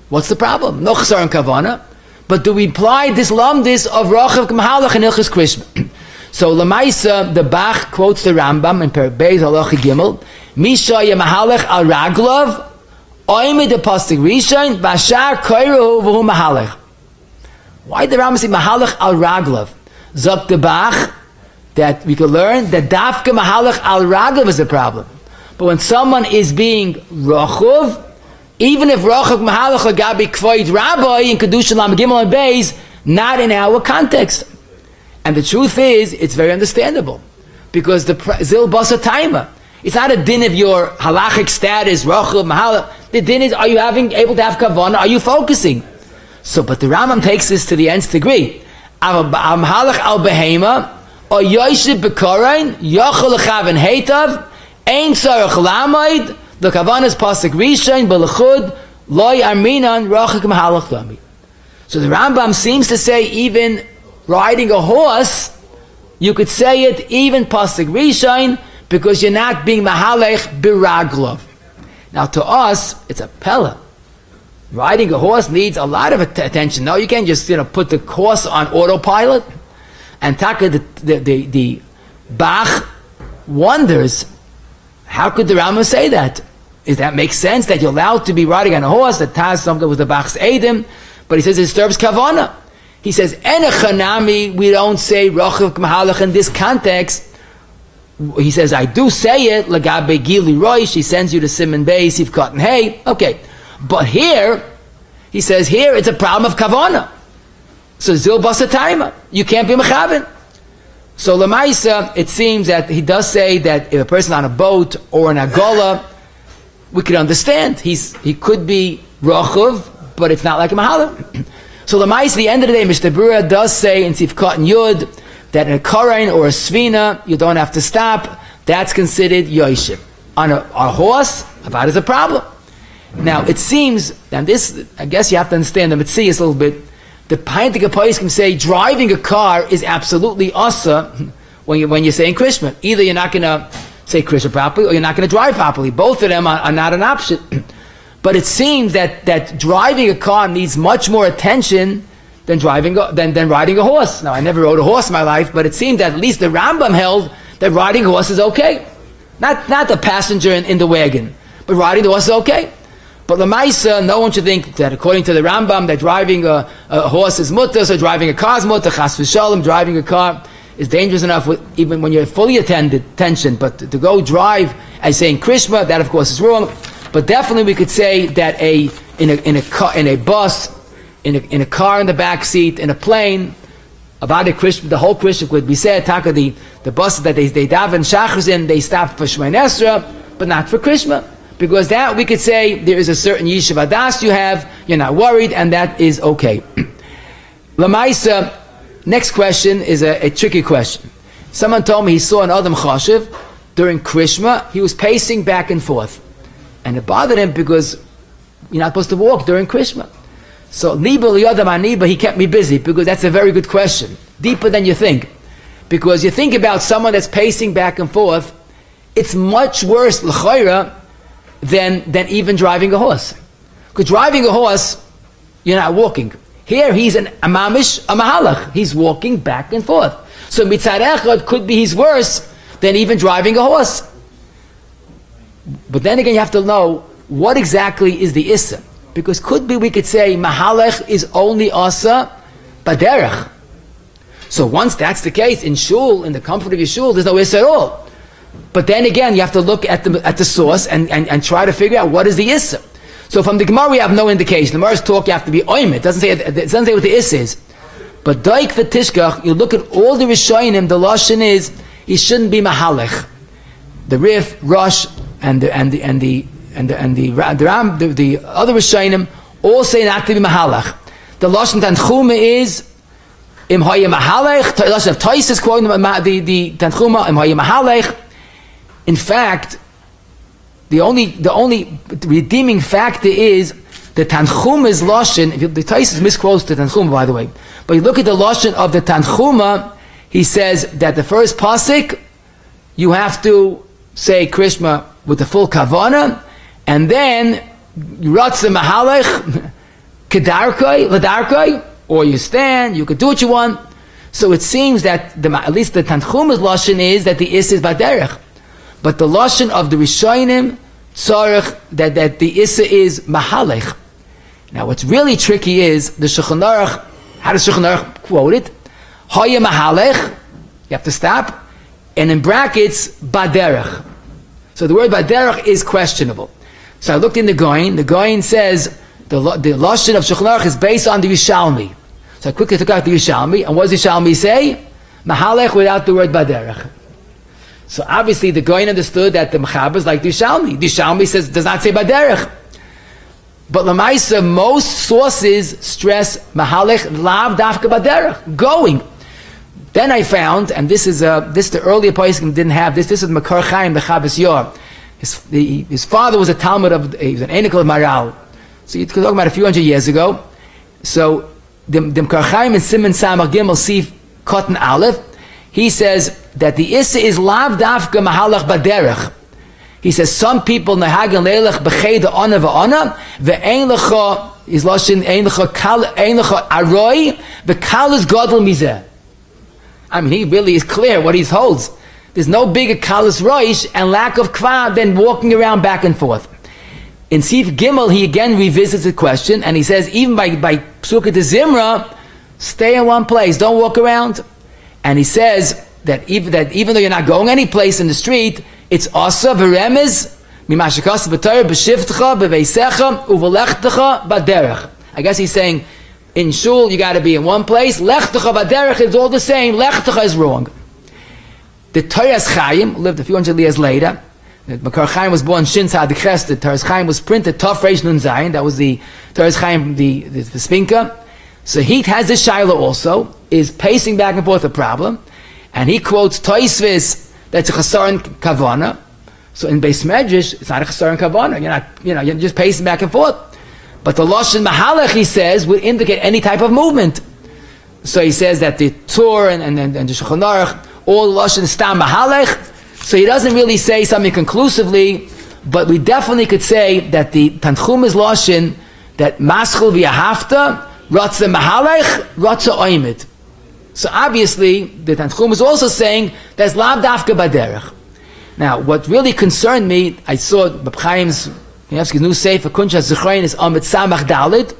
What's the problem? No chasar and kavana. But do we apply this lamdis of Rachav K'mahalach and Hilchos Krias Shema? So Lamaisa, the Bach quotes the Rambam in Perek Beis Halacha Gimel, Misha Yemahalach al Raglav, Oimid the Pasuk Rishon, Bashar Koiruhu V'hu Mahalach. Why did the Rambam say Mahalach al Raglav? Zok the Bach, that we could learn that Dafka Mahalach al Raglav is a problem. But when someone is being Rachuv, even if Rachuv Mahalach Gabi Kvoid Rabbi in Kedusha Lam Gimel and Beis, not in our context. And the truth is, it's very understandable. Because the Zil Basa Taima, it's not a din of your halachic status, Rachuv Mahalach. The din is, are you able to have kavana? Are you focusing? So, but the Rambam takes this to the nth degree. Mahalach al Behema, or Yoshib Bekorain, Yochel Lechaven Heitav, Ein Tzarech Lamaid, the Kavanas Pasuk Rishon, Belechud, Loi Arminan, Rachik Mahalach Dami. So the Rambam seems to say even riding a horse, you could say it even Pasuk Rishon, because you're not being Mahalech Biraglov. Now to us, it's a pella. Riding a horse needs a lot of attention. No, you can't just put the horse on autopilot. And Taka, the Bach wonders, how could the Rambam say that? Does that make sense that you're allowed to be riding on a horse that has something with the Bach's Eidim, but he says it disturbs Kavana? He says, Enechanami, we don't say Rachav K'mahalach in this context. he says, I do say it, Lagabe Gili Roish, he sends you to Simon Beis, you've cut and hay, okay. But here, he says, here it's a problem of kavana. So Zil Basatayma, you can't be Mechavin. So Lamaisa, it seems that he does say that if a person on a boat or an agola, we could understand. He could be Rochav, but it's not like a Mahalim. So Lamaisa, at the end of the day, Mishnah Berurah does say in Sifkat and Yud, that in a Korain or a Svina, you don't have to stop. That's considered Yoshib. On a horse, Avad is a problem. Now, it seems, and this, I guess you have to understand the Metzias a little bit, the Paintika Pais can say driving a car is absolutely asa when you're saying Krishma. Either you're not going to say Krishma properly or you're not going to drive properly. Both of them are not an option. But it seems that driving a car needs much more attention than riding a horse. Now, I never rode a horse in my life, but it seemed that at least the Rambam held that riding a horse is okay. Not the passenger in the wagon, but riding the horse is okay. But Lamaisa, no one should think that according to the Rambam, that driving a horse is mutter, so driving a car is mutter, chas v'shalom, driving a car is dangerous enough even when you're fully attention, but to go drive as saying Krishma, that of course is wrong. But definitely we could say that in a bus, in a car in the back seat, in a plane, about the whole Krishma could be said, Taka, the buses that they daven shachris in, they stop for Shemay Nesra, but not for Krishma. Because that we could say there is a certain yishuv adas you have, you're not worried, and that is okay. Lamaisa, next question is a tricky question. Someone told me he saw an Adam Chashiv during Krishma, he was pacing back and forth. And it bothered him because you're not supposed to walk during Krishma. So, he kept me busy, because that's a very good question. Deeper than you think. Because you think about someone that's pacing back and forth, it's much worse, l'chayra, than even driving a horse. Because driving a horse, you're not walking. Here, he's a mamish, a mahalach. He's walking back and forth. So, mitzad echad could be he's worse than even driving a horse. But then again, you have to know what exactly is the issa. Because could be we could say mahalech is only asa baderech. So once that's the case, in shul, in the comfort of your shul, there's no issa at all. But then again, you have to look at the source and try to figure out what is the issa. So from the Gemara, we have no indication. The Gemara's talk, you have to be oimid. It doesn't say what the issa is. But daik v'tishkach, you look at all the rishonim, the lashon is he shouldn't be mahalech. The Rif, Rosh, and the other rishonim all say not to be mahalech. The lashon tanchuma is im haya mahalech. The lashon of Tais is quoting the tanchuma im haya mahalech. In fact, the only redeeming factor is the Tanchuma's lashon. The Tais misquotes the Tanchuma, by the way. But you look at the lashon of the Tanchuma, he says that the first posuk you have to say Krishma with the full kavana, and then Ratzah Mahalech Kedarkai Ladarkai, or you stand, you could do what you want. So it seems that at least the Tanchuma's lashon is that the Issa is Baderech. But the lashon of the Rishonim tzarech that the Issa is Mahalech. Now what's really tricky is the Shulchan Aruch. How does Shulchan Aruch quote it? Haya Mahalech. You have to stop, and in brackets Baderech. So the word Baderech is questionable. So I looked in the Goyin. The Goyin says the lashon of Shulchan Aruch is based on the Yishalmi. So I quickly took out the Yishalmi, and what does Yishalmi say? Mahalech without the word Baderech. So obviously the Goyin understood that the Mechaber is like the Yishalmi. The Yishalmi does not say Baderech. But Lamaisa, most sources stress Mahalech lav dafka Baderech, going. Then I found, and this the earlier posuk didn't have this. This is Makar Chaim, the Chavos Yor. His father was a Talmud he was an Einikol of Maral. So you're talking about a few hundred years ago. So the Makar Chaim in Siman Samach Gimel Sif Cotton Aleph, he says that the Issa is lav dafka Mahalach Baderech. He says some people nehagen leilach b'cheda ona v'ona ve'ein lecha is loshin ein lecha aroi v'kal is gadol mizeh. I mean, he really is clear what he holds. There's no bigger kalas roish and lack of kva than walking around back and forth. In Sif Gimel, he again revisits the question, and he says, even by Psukkah de Zimra, stay in one place, don't walk around. And he says that even though you're not going any place in the street, it's asa v'remez mimashakasa b'torah b'shivtcha b'veisecha u'v'lechtecha b'derech. I guess he's saying, in shul you got to be in one place. Lechtecha b'derech is all the same. Lechtecha is wrong. The Toras Chaim lived a few hundred years later. The Makar Chaim was born Shin Tzadik Ches. The Toras Chaim was printed Tov Reish Nun Zayin. That was the Toras Chaim, the Spinka. So he has this shaila also, is pacing back and forth a problem, and he quotes Toisvis that's a chasaron kavana. So in Beis Medrash, it's not a chasaron kavana. You're just pacing back and forth. But the Lashon Mahalach, he says, would indicate any type of movement. So he says that the Tur and the Shulchan Aruch, all the Lashon is Stam Mahalach. So he doesn't really say something conclusively, but we definitely could say that the Tanchum is Lashon, that Maschul v'Ahavta, Ratza Mahalach, Ratza Oimid. So obviously, the Tanchum is also saying there's Lav Dafka Baderech. Now, what really concerned me, I saw Reb Chaim's new Sefer Kunshas Zichrein is Amid Samach Dalid.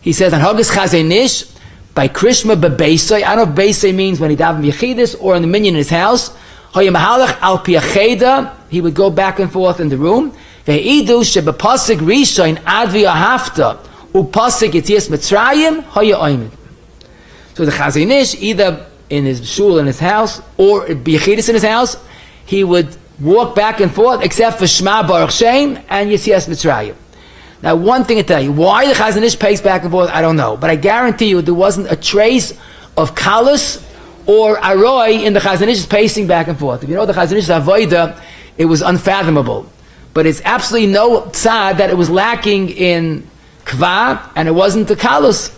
He says on Haggis Chazenish by Krishma Bebeisai. I don't know if Beisai means when he daven Yechidus or in the minyan in his house. Hoyamahalach Al Piacheda. He would go back and forth in the room. Ve'idu Shebepasik Rishon Advi Ahafta Upasik Yitzias Mitzrayim Hoya Oimid. So the Chazenish, either in his shul in his house or Yechidus in his house, he would walk back and forth, except for Shma Baruch Shem and Yitzias Mitzrayim. Now, one thing to tell you, why the Chazanish paced back and forth, I don't know. But I guarantee you there wasn't a trace of Kalus or Aroi in the Chazanish's pacing back and forth. If you know the Chazanish's Avodah, it was unfathomable. But it's absolutely no tzad that it was lacking in Kva, and it wasn't the Kalus.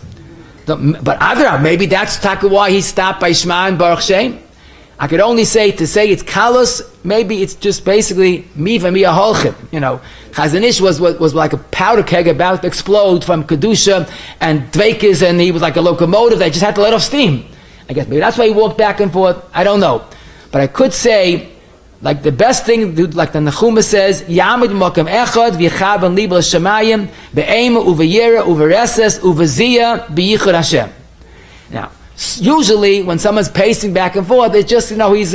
But Adra, maybe that's why he stopped by Shema and Baruch Shem. I could only say it's Kalus, maybe it's just basically Miva Mia Holchim. Chazanish was like a powder keg about to explode from Kedusha and Dveikis, and he was like a locomotive that just had to let off steam. I guess maybe that's why he walked back and forth. I don't know. But I could say, like the best thing, like the Nechuma says, Yamid Mokam Echad, V'chaban Libel Shemayim, Be'ema Uvayera, Uvareses, Uvazia, B'yichud Hashem. Now, usually when someone's pacing back and forth, it's just, he's,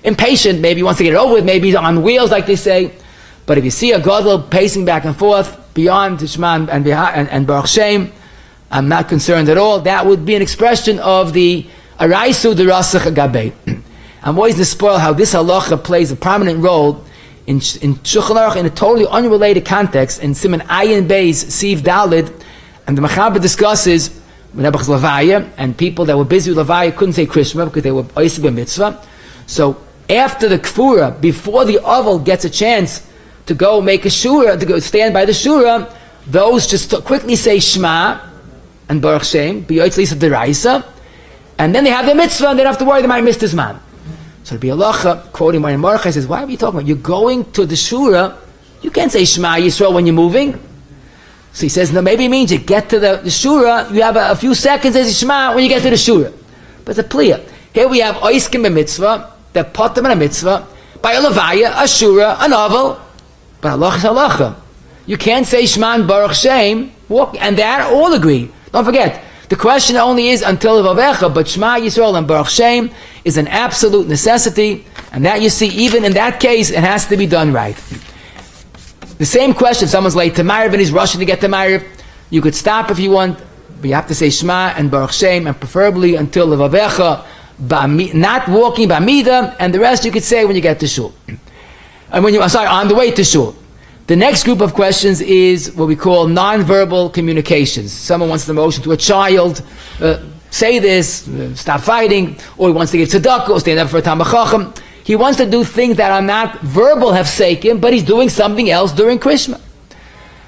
impatient, maybe he wants to get it over with, maybe he's on wheels, like they say. But if you see a gadol pacing back and forth beyond Shema and Baruch Shem, I'm not concerned at all. That would be an expression of the Araisu Derasach Agabei. I'm always to spoil how this halacha plays a prominent role in Shulchan Aruch in a totally unrelated context, in Siman Ayin Beis Siv Dalid, and the Mechaber discusses when Levaya, and people that were busy with Levaya couldn't say Krishma because they were Oisib mitzvah. So after the Kfura, before the Oval gets a chance to go make a Shura, to go stand by the Shura, those just quickly say Shema and Baruch Shem, B'yoytz Lisa Deraisa, and then they have their mitzvah and they don't have to worry they might miss this man. So the Halacha, quoting my Marcha, says, why are we talking about? You're going to the Shura, you can't say Shema Yisrael when you're moving. So he says, no, maybe it means you get to the Shura, you have a few seconds as Shema when you get to the Shura. But it's a clear. Here we have Oiskim a mitzvah, the Potem and a mitzvah, by a Levaya, a Shura, a novel, but halacha is halacha. You can't say Shema and Baruch Shem, walk, and that all agree. Don't forget, the question only is until Vavecha, but Shema Yisrael and Baruch Shem is an absolute necessity, and that you see, even in that case, it has to be done right. The same question, if someone's late to Ma'ariv and he's rushing to get to Ma'ariv, you could stop if you want, but you have to say Shema and Baruch Shem, and preferably until Vavecha, not walking B'amida, and the rest you could say when you get to Shul. And on the way to Shul. The next group of questions is what we call non-verbal communications. Someone wants to motion to a child, say this, stop fighting, or he wants to give tzedaka, or stand up for a talmidchochom. He wants to do things that are not verbal hefsekim, but he's doing something else during Krishma.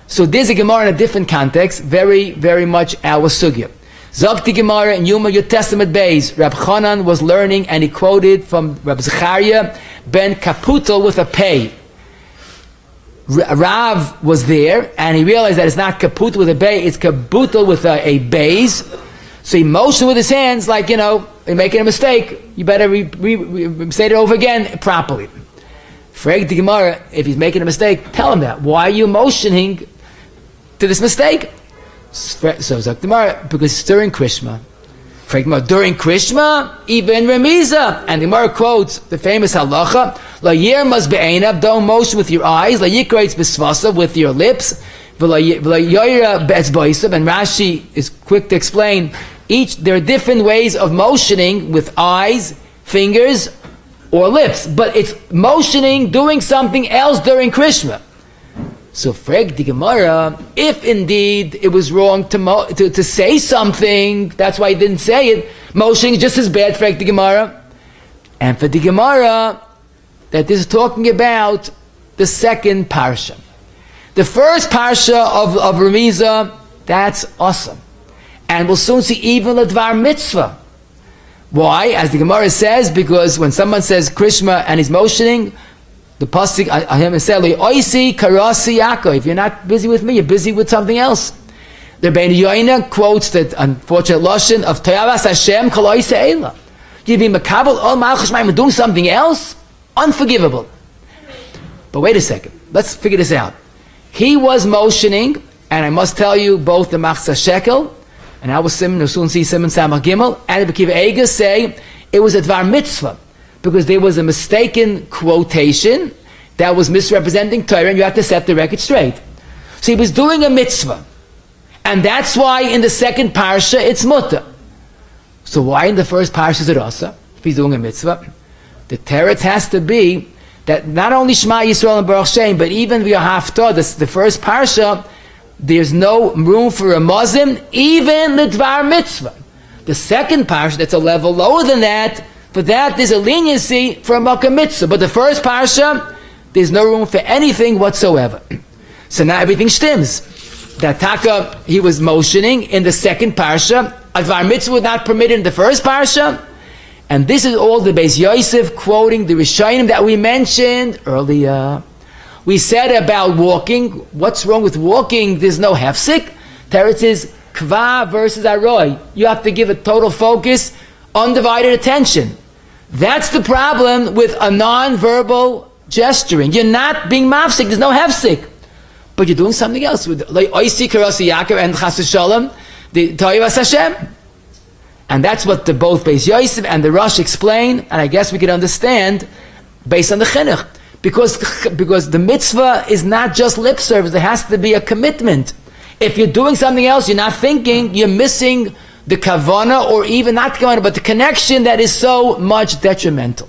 So there's a Gemara in a different context, very, very much our sugya. Zakti Gemara in Yuma Yud Testament Beis, Rab Chanan was learning and he quoted from Rab Zechariah ben Kaputel with a pei. Rav was there and he realized that it's not Kaput with a bay, it's Kaputel with a bays. So he motioned with his hands like, you're making a mistake. You better say it over again properly. Frag the Gemara, if he's making a mistake, tell him that. Why are you motioning to this mistake? So Zak the Gemara, because it's during Krishma. During Krishma, even Remiza. And the Gemara quotes the famous halacha, La yirmaz be'einav, don't motion with your eyes, La yikreitz b'svasa, with your lips, V'la yoira be'etzbaisav. And Rashi is quick to explain, there are different ways of motioning with eyes, fingers, or lips, but it's motioning, doing something else during Krishma. So, frag the Gemara, if indeed it was wrong to say something, that's why he didn't say it, motioning is just as bad, frag the Gemara. And for the Gemara, that this is talking about the second parsha. The first parsha of Remiza, that's awesome. And we'll soon see even the Dvar mitzvah. Why? As the Gemara says, because when someone says Krishma and he's motioning, the posuk, Oisi karasi Yakov. If you're not busy with me, you're busy with something else. The Rabbi Yoina quotes that unfortunate lashon of Tayavas Hashem kol oisi eila. You be makabel all malchus shmayim doing something else, unforgivable. But wait a second, let's figure this out. He was motioning, and I must tell you, both the Machzah Shekel and I will soon see Simon Samach Gimel and the Bekiva Eiger say it was a Dvar mitzvah, because there was a mistaken quotation that was misrepresenting Torah, and you have to set the record straight. So he was doing a mitzvah, and that's why in the second parsha it's mutter. So why in the first parsha is it asa? If he's doing a mitzvah, the teretz has to be that not only Shema Yisrael and Baruch Shem, but even V'ahavta, the first parsha, there's no room for a Muslim, even the Dvar mitzvah. The second parsha, that's a level lower than that. For that, there's a leniency for a Makkah mitzvah. But the first parsha, there's no room for anything whatsoever. So now everything stems. That Taka, he was motioning in the second parsha. A Dvar mitzvah was not permitted in the first parsha. And this is all the Beis Yosef quoting the Rishonim that we mentioned earlier. We said about walking, what's wrong with walking? There's no hefsik. Teretz is kva versus aroi. You have to give a total focus, undivided attention. That's the problem with a non-verbal gesturing. You're not being mafsik, there's no hefsik. But you're doing something else. With like oisi karasi Yakov and chas v'shalom, the Tayavas Hashem. And that's what the both Beis Yosef and the Rosh explain, and I guess we can understand based on the chinuch. Because the mitzvah is not just lip service, there has to be a commitment. If you're doing something else, you're not thinking, you're missing the kavana, or even not kavana, but the connection that is so much detrimental.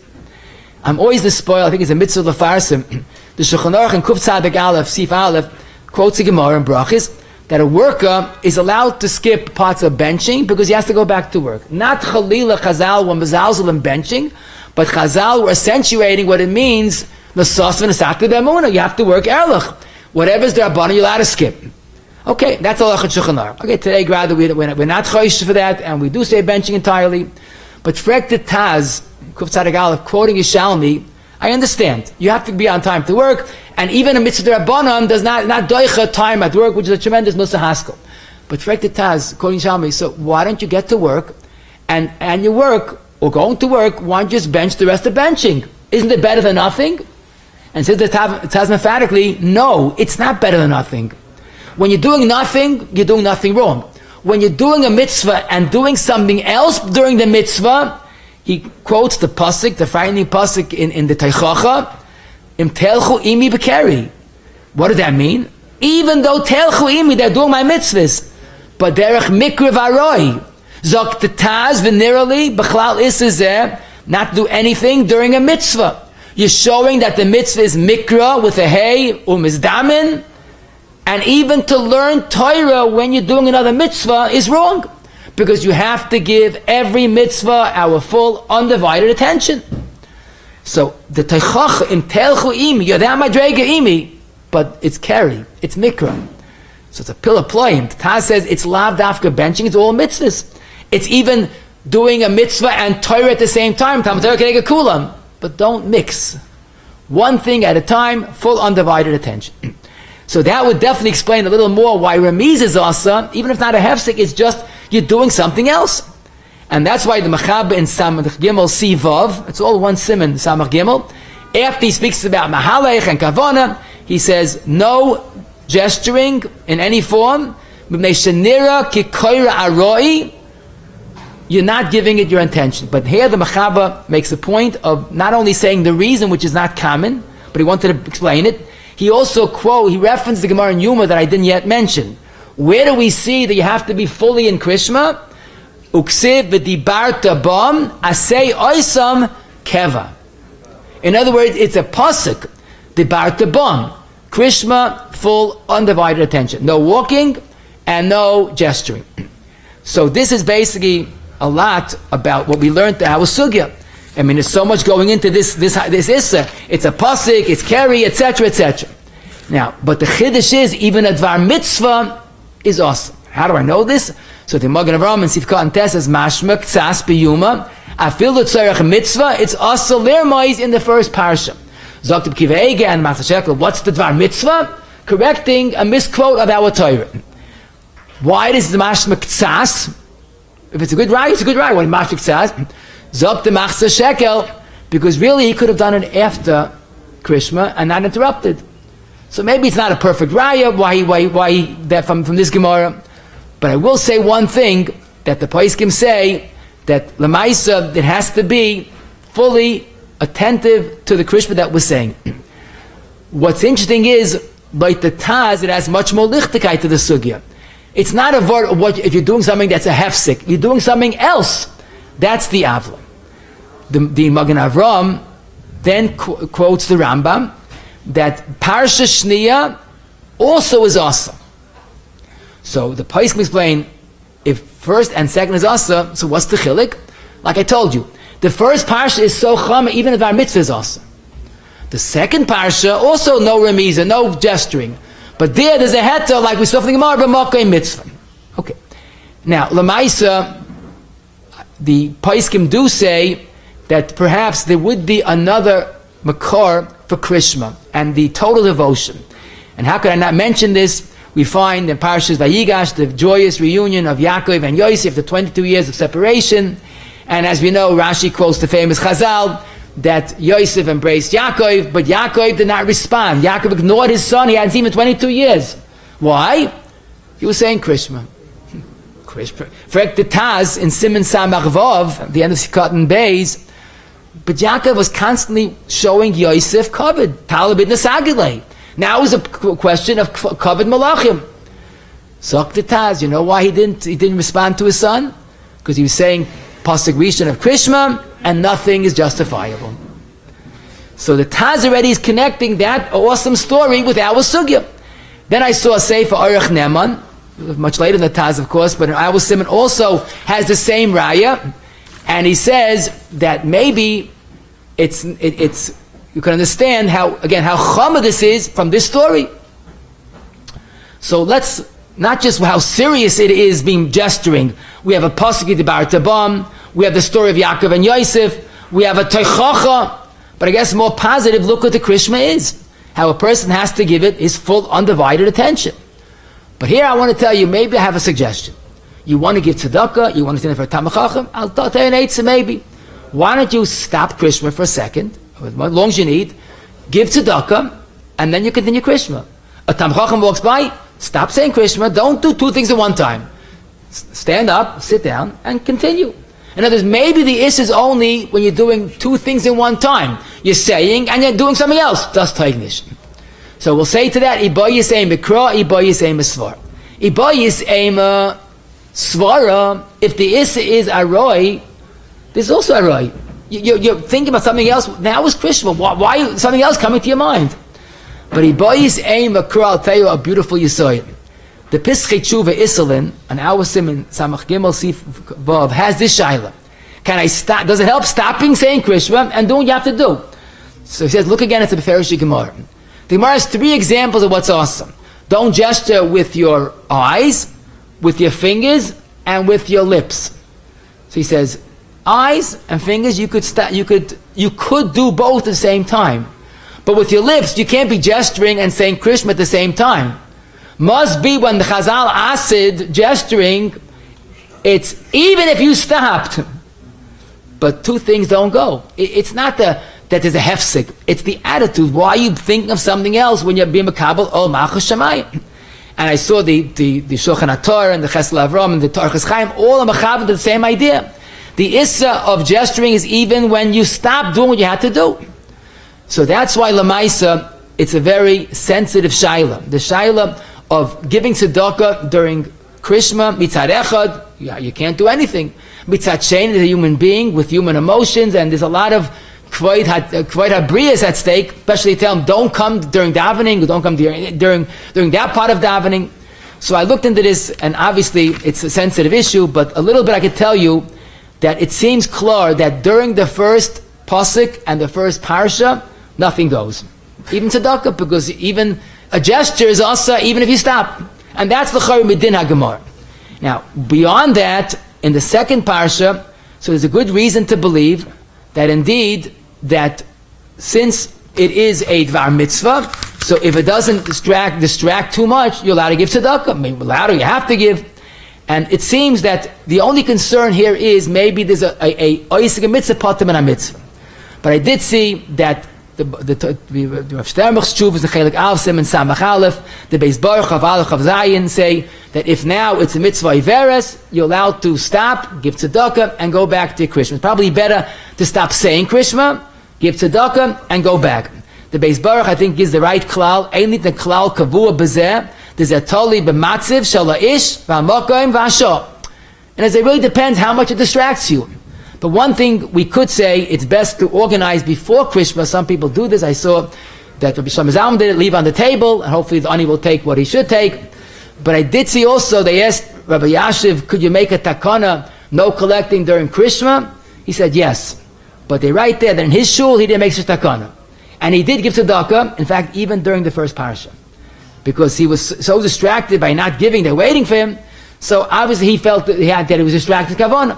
I'm always despoiled, I think it's a mitzvah lefarsim. The Shulchan Aruch in Kuf Tzadik Aleph, Sif Aleph, quotes a Gemara in Brachis, that a worker is allowed to skip parts of benching because he has to go back to work. Not Chalila Chazal were mezalzel in benching, but Chazal were accentuating what it means. You have to work erlich. Whatever's the Rabbanan, you're allowed to skip. Okay, that's all Shulchan Aruch. Okay, today, rather, we're not choish for that, and we do say benching entirely. But Frek the Taz, Kuf Tzadik Aleph, quoting Yishalmi, I understand. You have to be on time to work, and even a mitzvah Rabbanan does not doicha time at work, which is a tremendous Musa Haskell. But Frek the Taz, quoting Yishalmi, so why don't you get to work, and you work, or going to work, why don't you just bench the rest of benching? Isn't it better than nothing? And says the Taz emphatically, no, it's not better than nothing. When you're doing nothing, you're doing nothing wrong. When you're doing a mitzvah and doing something else during the mitzvah, he quotes the posuk, the frightening posuk in the Teichacha, Im telchu imi bekeri. What does that mean? Even though telchu imi, they're doing my mitzvahs, but derech mikra varoi. Zok the Taz venerally, b'chlal isazeh, not do anything during a mitzvah. You're showing that the mitzvah is mikra with a hey, mizdamin, and even to learn Torah when you're doing another mitzvah is wrong, because you have to give every mitzvah our full, undivided attention. So the teichach in telchu imi, you're that madrega imi, but it's keri, it's mikra. So it's a pill of ployim. The Taz says it's lav dafka benching, it's all mitzvahs. It's even doing a mitzvah and Torah at the same time. Talmid Torah can kulam. But don't mix. One thing at a time, full undivided attention. So that would definitely explain a little more why Ramiz is asa, even if not a hefsek, it's just you're doing something else. And that's why the Machab in Samach Gimel Sivav, it's all one simon, Samach Gimel, after he speaks about Mahalech and Kavana, he says, no gesturing in any form, Mibnei Shenira Kikoira Aroi, you're not giving it your intention. But here the Mechaber makes a point of not only saying the reason, which is not common, but he wanted to explain it. He also he referenced the Gemara in Yuma that I didn't yet mention. Where do we see that you have to be fully in Krishma? Uksiv v'dibarta bam asay oisam keva. In other words, it's a posuk. Dibarta bam. Krishma, full, undivided attention. No walking and no gesturing. So this is basically a lot about what we learned at our sugya. I mean, there's so much going into this issa. It's a posuk, it's keri, etc., etc. Now, but the chiddush is, even a dvar mitzvah is awesome. How do I know this? So the Magen Avraham and Sifka and Tess says, mashma ktsas biyuma, afil l'tzarech mitzvah, it's also lermois in the first parsha. Zogt Kiva Ege and Matzah, what's the dvar mitzvah? Correcting a misquote of our Torah. Why is the mashma ktsas? If it's a good raya, it's a good raya. When mashma ktsas, zogt the Matzah shekel, because really he could have done it after Krishma and not interrupted. So maybe it's not a perfect raya, why that from this Gemara. But I will say one thing, that the poskim say, that Lamaisa, it has to be fully attentive to the Krishma that we're saying. What's interesting is, like the Taz, it has much more lichtikai to the sugya. It's not a word of what, if you're doing something that's a hefsik, you're doing something else, that's the avla. The Magen Avraham then quotes the Rambam, that Parsha Shniya also is awesome. So the poskim explain, if first and second is awesome, so what's the chilik? Like I told you, the first parsha is so chama, even if our mitzvah is awesome. The second parsha, also no remiza, no gesturing. But there's a heta, like we saw from the Gemara, b'makay mitzvah. Okay. Now, Lamaisa, the poskim do say that perhaps there would be another makar for Krishma and the total devotion. And how could I not mention this? We find in Parshas Vayigash the joyous reunion of Yakov and Yosef, the 22 years of separation. And as we know, Rashi quotes the famous Chazal that Yosef embraced Yakov, but Yakov did not respond. Yakov ignored his son. He hadn't seen him in 22 years. Why? He was saying Krishma. Krishma. For the Taz in Siman Samach Vav, at the end of Sikot and Beis, but Yaakov was constantly showing Yosef kavod, talmid nesagilei. Now it was a question of kavod malachim. Zok the Taz, you know why he didn't respond to his son? Because he was saying posuk rishon of Krishma, and nothing is justifiable. So the Taz already is connecting that awesome story with our sugya. Then I saw a sefer Aruch Neman, much later than the Taz, of course, but our Simon also has the same raya, and he says that maybe it's you can understand how chama this is from this story. So let's not just how serious it is being gesturing. We have a posuk dibarta bam, we have the story of Yakov and Yosef, we have a talmidchochom, but I guess more positive look what the Krishma is. How a person has to give it his full undivided attention. But here I want to tell you, maybe I have a suggestion. You want to give tzedaka, you want to stand for talmidchochom, I'll tell you an eitzah maybe. Why don't you stop Krishma for a second, as long as you need, give tzedaka, and then you continue Krishma. A talmidchochom walks by, stop saying Krishma, don't do two things at one time. Stand up, sit down, and continue. In other words, maybe the ish is only when you're doing two things in one time. You're saying, and you're doing something else. Das teignish. So we'll say to that, Iba Yisayim B'kra, Iba Yisayim B'svar. Iba Yisayim Svara, if the Issa is Aroi, this is also Aroi. You're thinking about something else. Now is Krishna. Why is something else coming to your mind? But Iba Yisayim B'kra, I'll tell you a beautiful Yisoy. The Pischei Tshuva Isalin, an our Simon, Samach Gimel Sif Vav, has this shaila. Can I stop? Does it help stopping saying Krishma and doing what you have to do? So he says, look again at the Beferish Gemara. The Gemara has three examples of what's awesome. Don't gesture with your eyes, with your fingers, and with your lips. So he says, eyes and fingers, you could do both at the same time. But with your lips, you can't be gesturing and saying Krishma at the same time. Must be when the Chazal acid gesturing, it's even if you stopped. But two things don't go. It's not that there's a hefsik. It's the attitude. Why are you thinking of something else when you're being makabel ol machas shemayim? And I saw the Shulchan HaTorah and the Chesed Avram and the Torah Chaim, all are makabel to the same idea. The issa of gesturing is even when you stop doing what you had to do. So that's why Lamaisa, it's a very sensitive shaila. The shaila of giving tzedaka during Krishma, mitzad echad, you can't do anything. Mitzad shein is a human being with human emotions, and there's a lot of kvayt habriyas at stake. Especially tell them, don't come during davening, don't come during that part of davening. So I looked into this, and obviously it's a sensitive issue, but a little bit I could tell you that it seems clear that during the first posuk and the first parsha, nothing goes. Even tzedakah, because even a gesture is asa, even if you stop. And that's the chayr midin hagemar. Now, beyond that, in the second parsha, so there's a good reason to believe that indeed, that since it is a dvar mitzvah, so if it doesn't distract too much, you're allowed to give tzedakah. Maybe allowed, you have to give. And it seems that the only concern here is maybe there's a oisig mitzvah patim and a mitzvah. But I did see that the Rav Shtermach's tshuva is the chelik Aleph Siman Samach Aleph, the Beis Baruch of Aleph of Zayin say that if now it's a mitzvah iveres, you're allowed to stop, give tzedakah, and go back to your Krishma. It's probably better to stop saying Krishma, give tzedakah, and go back. The Beis Baruch, I think, gives the right klal, ain't the klal kavua bezeh, there's a totally b'matziv, shala'ish, v'amokoim, v'asho. And as it really depends how much it distracts you. But one thing we could say, it's best to organize before Krishma. Some people do this. I saw that Rabbi Shlomo Zalman did it, leave on the table, and hopefully the ani will take what he should take. But I did see also, they asked Rabbi Yashiv, could you make a takana, no collecting during Krishma? He said yes. But they write there that in his shul, he didn't make such takana. And he did give tzedakah, in fact, even during the first parsha. Because he was so distracted by not giving, they're waiting for him. So obviously he felt that he was distracted kavana.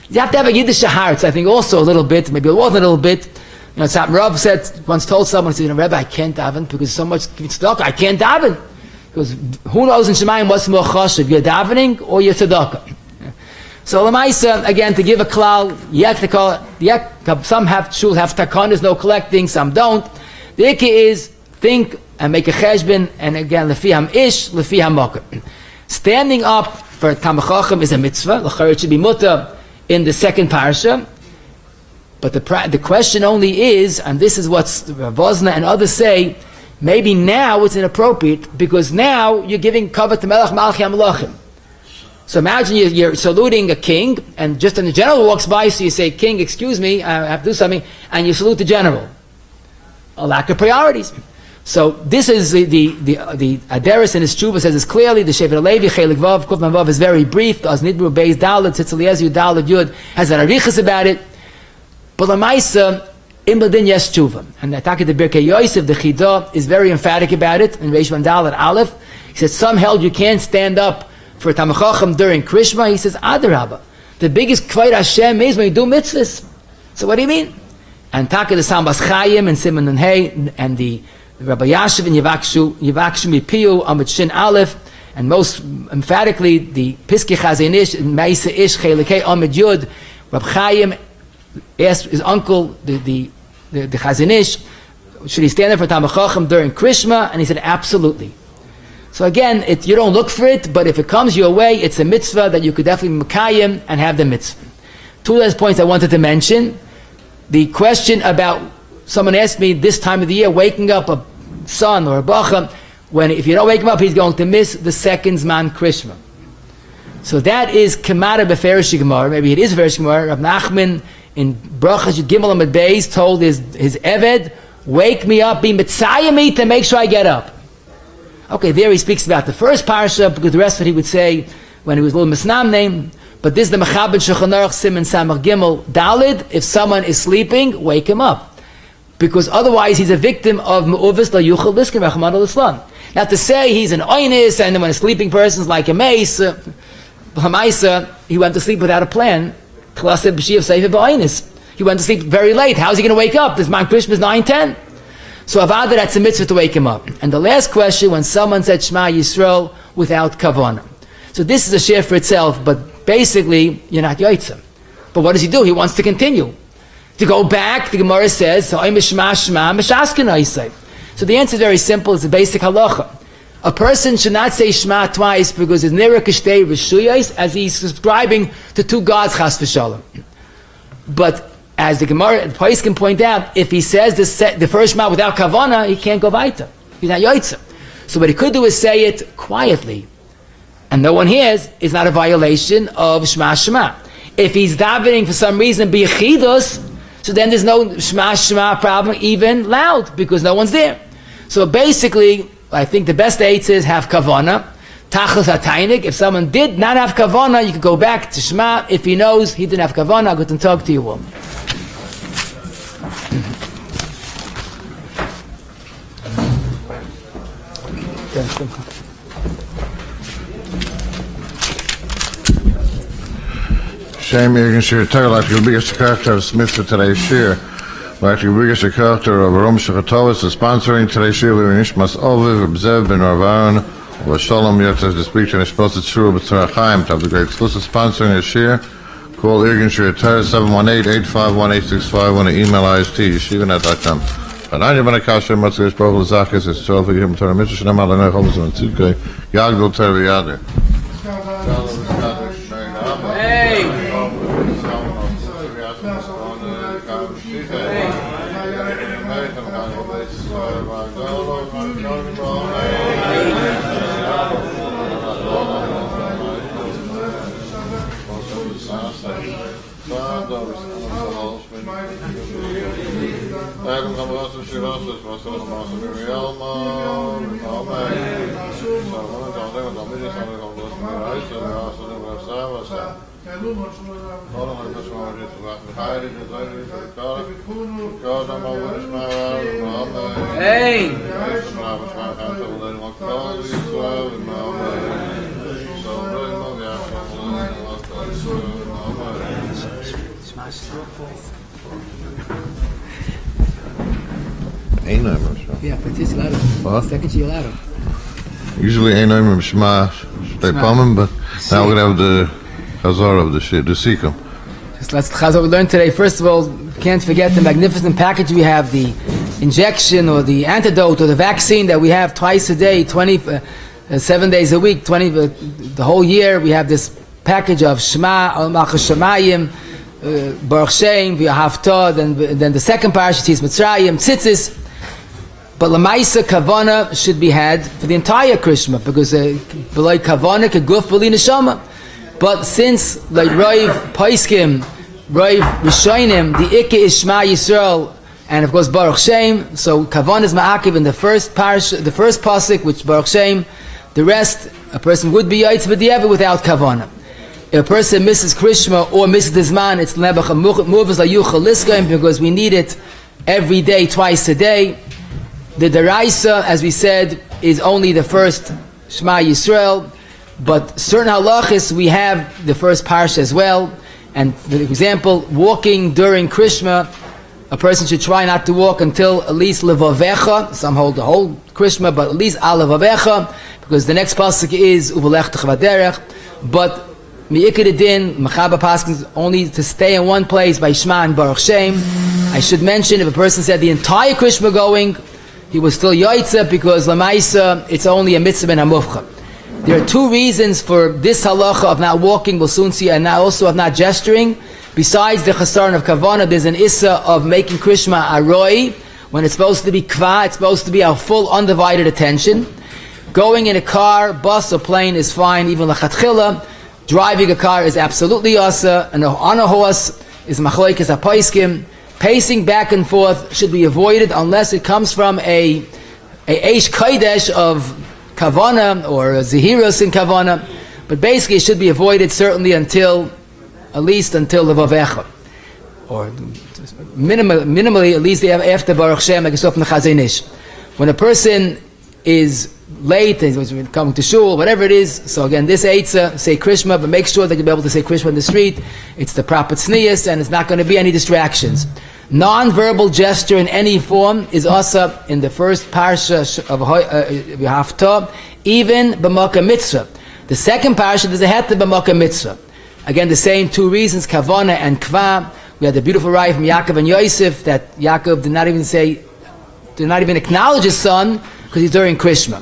You have to have a Yiddish heart, I think, also a little bit, maybe it wasn't a little bit. You know, Tzat Rav said, once told someone, he said, Rabbi, I can't daven because so much tzedakah, I can't daven. Because who knows in Shemayim what's more chashuv, you're davening or you're tzedakah. So Lamaisa, again, to give a klal, some shul have takanas, no collecting, some don't. The ikka is, think and make a cheshbon, and again, lefi ham ish, lefi ham mokah. Standing up for talmidchochom is a mitzvah, l'chayr it should be mutter in the second parsha, but the question only is, and this is what Vozna and others say, maybe now it's inappropriate, because now you're giving kavod to melech malchi hamelachim. So imagine you're saluting a king, and just when the general walks by, so you say, King, excuse me, I have to do something, and you salute the general. A lack of priorities. So this is the Aderis in his tshuva says this clearly. The Shevet Alevi Chelik Vav Kufman Vav is very brief. The Nidbru Beis Daled Tzitz Eliezer Daled Yud has an arichas about it. But Lamaisa Im Ladin Yes Tshuva, and the Attack of the Birkei Yosef, the Chidah, is very emphatic about it in Reish Daled Aleph. He says some held you can't stand up for talmidchochom during Krishma. He says Adarabba, the biggest kvayt Hashem is when you do mitzvahs. So what do you mean? And Taka the Sambas Chayim and Simon and Hey and the Rabbi Yashiv and Yivakshu Mipiu Amid Shin Aleph, and most emphatically the Piskei Chazon Ish and Meisa Ish Chelikei Amid Yud. Rabbi Chaim asked his uncle the Chazon Ish, should he stand there for talmidchochom during Krishma? And he said absolutely. So again, you don't look for it, but if it comes your way, it's a mitzvah that you could definitely mekayim and have the mitzvah. Two last points I wanted to mention. The question about, someone asked me this time of the year, waking up a son or a bacha, if you don't wake him up, he's going to miss the second Zman Krishma. So that is Kemara Beferish Gemara, maybe it is Beferish Gemara. Rav Nachman in Brachas Yud Gimel Amud Beis told his Eved, wake me up, be mitzayah me to make sure I get up. Okay, there he speaks about the first parsha, because the rest of it he would say when he was a little misnam name. But this is the Mechaber Shulchan Aruch Siman Samach Gimel Dalid. If someone is sleeping, wake him up, because otherwise he's a victim of Me'uvis La Yuchal Liskin Rachmana L'Islam. Now to say he's an oinis, and when a sleeping person's like a mace, he went to sleep without a plan. He went to sleep very late. How's he going to wake up? This man Krishma is 9:10. So Avada, that's a mitzvah to wake him up. And the last question, when someone said Shema Yisrael without kavana. So this is a share for itself, but basically, you're not Yoitza. But what does he do? He wants to continue. To go back, the Gemara says, so the answer is very simple, it's a basic halacha. A person should not say Shema twice because it's nera kashtei rishuyos, as he's subscribing to two gods, chas v'shalom. But as the Gemara, the Pais can point out, if he says the first Shema without kavana, he can't go weiter. He's not yoitza. So what he could do is say it quietly, and no one hears, is not a violation of Shema Shema. If he's davening for some reason b'yechidus, so then there's no Shema Shema problem even loud, because no one's there. So basically, I think the best eight is have kavana. Tachlis hatainik. If someone did not have kavana, you could go back to Shema. If he knows he didn't have kavana, I'll go and talk to you. Shame Irgen Shir Torah, like the biggest character of Smith for today's shir. Like the biggest character of Rom Shachatovis, is sponsoring today's shir, Louis Nishmas Oviv, Bzev Ben Ravaron, or Shalom Yet as the speaker and supposed shul B'tzara Chaim, to have the great exclusive sponsoring this shir. Call Irgen Shir Torah 718-851-865 on the email ist.yeshiva.com. Ananya ben Akasha, Matzgesh Baruch L'Zachis, it's 12 Yom Torah Mitzvah, Shanam Alanei Chovos and Tzidkei, Yagdol Torah V'yader. Hey! Hey! Yeah, but it's louder. What? Second year louder. Usually ain't no Shema, they palm, but now we're going to have the Chazar of the shir, the Sikkim. Just let's Chazar we learned today. First of all, can't forget the magnificent package we have, the injection or the antidote or the vaccine that we have twice a day, 7 days a week, the whole year. We have this package of Shema, Al-Malchus Shemayim, Baruch Shem, Vaahvat, then the second parasha, Tis Mitzrayim, Tzitzis. But Lamaisa kavana should be had for the entire Krishma, because below kavana kaguf b'li neshama. But since like Rav Paiskim, Rav Rishonim, the Ikke is Shema Yisrael, and of course Baruch Shem, so kavana is ma'akiv in the first parasha, the first posuk, which Baruch Shem. The rest, a person would be yaitz b'di'evet without kavana. If a person misses Krishma or misses the Zman, it's nebach muvas layuchal liskaim, because we need it every day, twice a day. The deraisa, as we said, is only the first Shema Yisrael, but certain halachis we have the first parsha as well. And for example, walking during Krishma, a person should try not to walk until at least levavecha. Some hold the whole Krishma, but at least al levavecha, because the next pasuk is uvelech vaderech. But mi'ikad din machaba paskins only to stay in one place by Shema and Baruch Shem. I should mention, if a person said the entire Krishma going, he was still yoitza, because lamaisa it's only a mitzvah and a mufcha. There are two reasons for this halacha of not walking, we'll soon see, and now also of not gesturing. Besides the chasaron of kavana, there's an issa of making krishma aroi. When it's supposed to be kva, it's supposed to be our full undivided attention. Going in a car, bus or plane is fine, even lachatchila. Driving a car is absolutely asa, and on a horse is machlokes hapaiskim. Pacing back and forth should be avoided unless it comes from a eish kodesh of kavana or a zehirus in kavana. But basically it should be avoided certainly at least until levavecha. Or minimally at least after Baruch Shem, like from the Chazenish. When a person is late, he's coming to shul, whatever it is, so again, this eitzah, say Krishma, but make sure that you'll be able to say Krishma in the street. It's the proper tznius, and it's not going to be any distractions. Non-verbal gesture in any form is also in the first parsha of Vaahvat, even b'makam mitzvah. The second parsha, there's a heter b'makam mitzvah. Again, the same two reasons, kavana and kva. We had the beautiful raya from Yakov and Yosef that Yakov did not even acknowledge his son because he's during Krishma.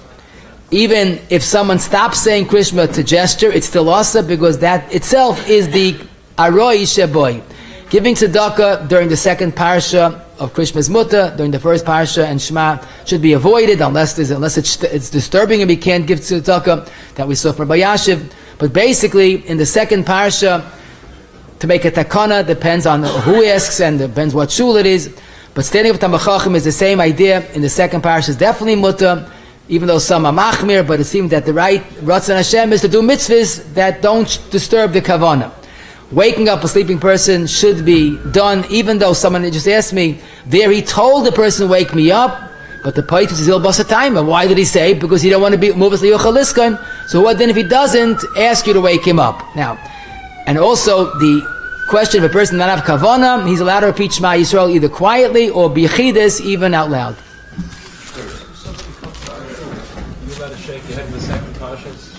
Even if someone stops saying Krishma to gesture, it's still also, because that itself is the aroi sheboy. Giving tzedaka during the second parsha of Krishma's Mutta, during the first parsha and Shma, should be avoided unless it's disturbing and we can't give tzedaka, that we saw from Rabbi Yashiv. But basically, in the second parsha, to make a takana depends on who asks and depends what shul it is. But standing with talmidchochom is the same idea. In the second parsha is definitely mutta, even though some are machmir, but it seems that the right Ratzon Hashem is to do mitzvahs that don't disturb the kavana. Waking up a sleeping person should be done, even though someone just asked me, there he told the person, wake me up, but the paitus is il basatayma. Why did he say? Because he don't want to be movas liyuchaliskan. So what then if he doesn't ask you to wake him up? Now, and also the question of a person not have kavana, he's allowed to repeat Shema Yisrael either quietly or bichides, even out loud. You allowed to shake your head in the second parsha?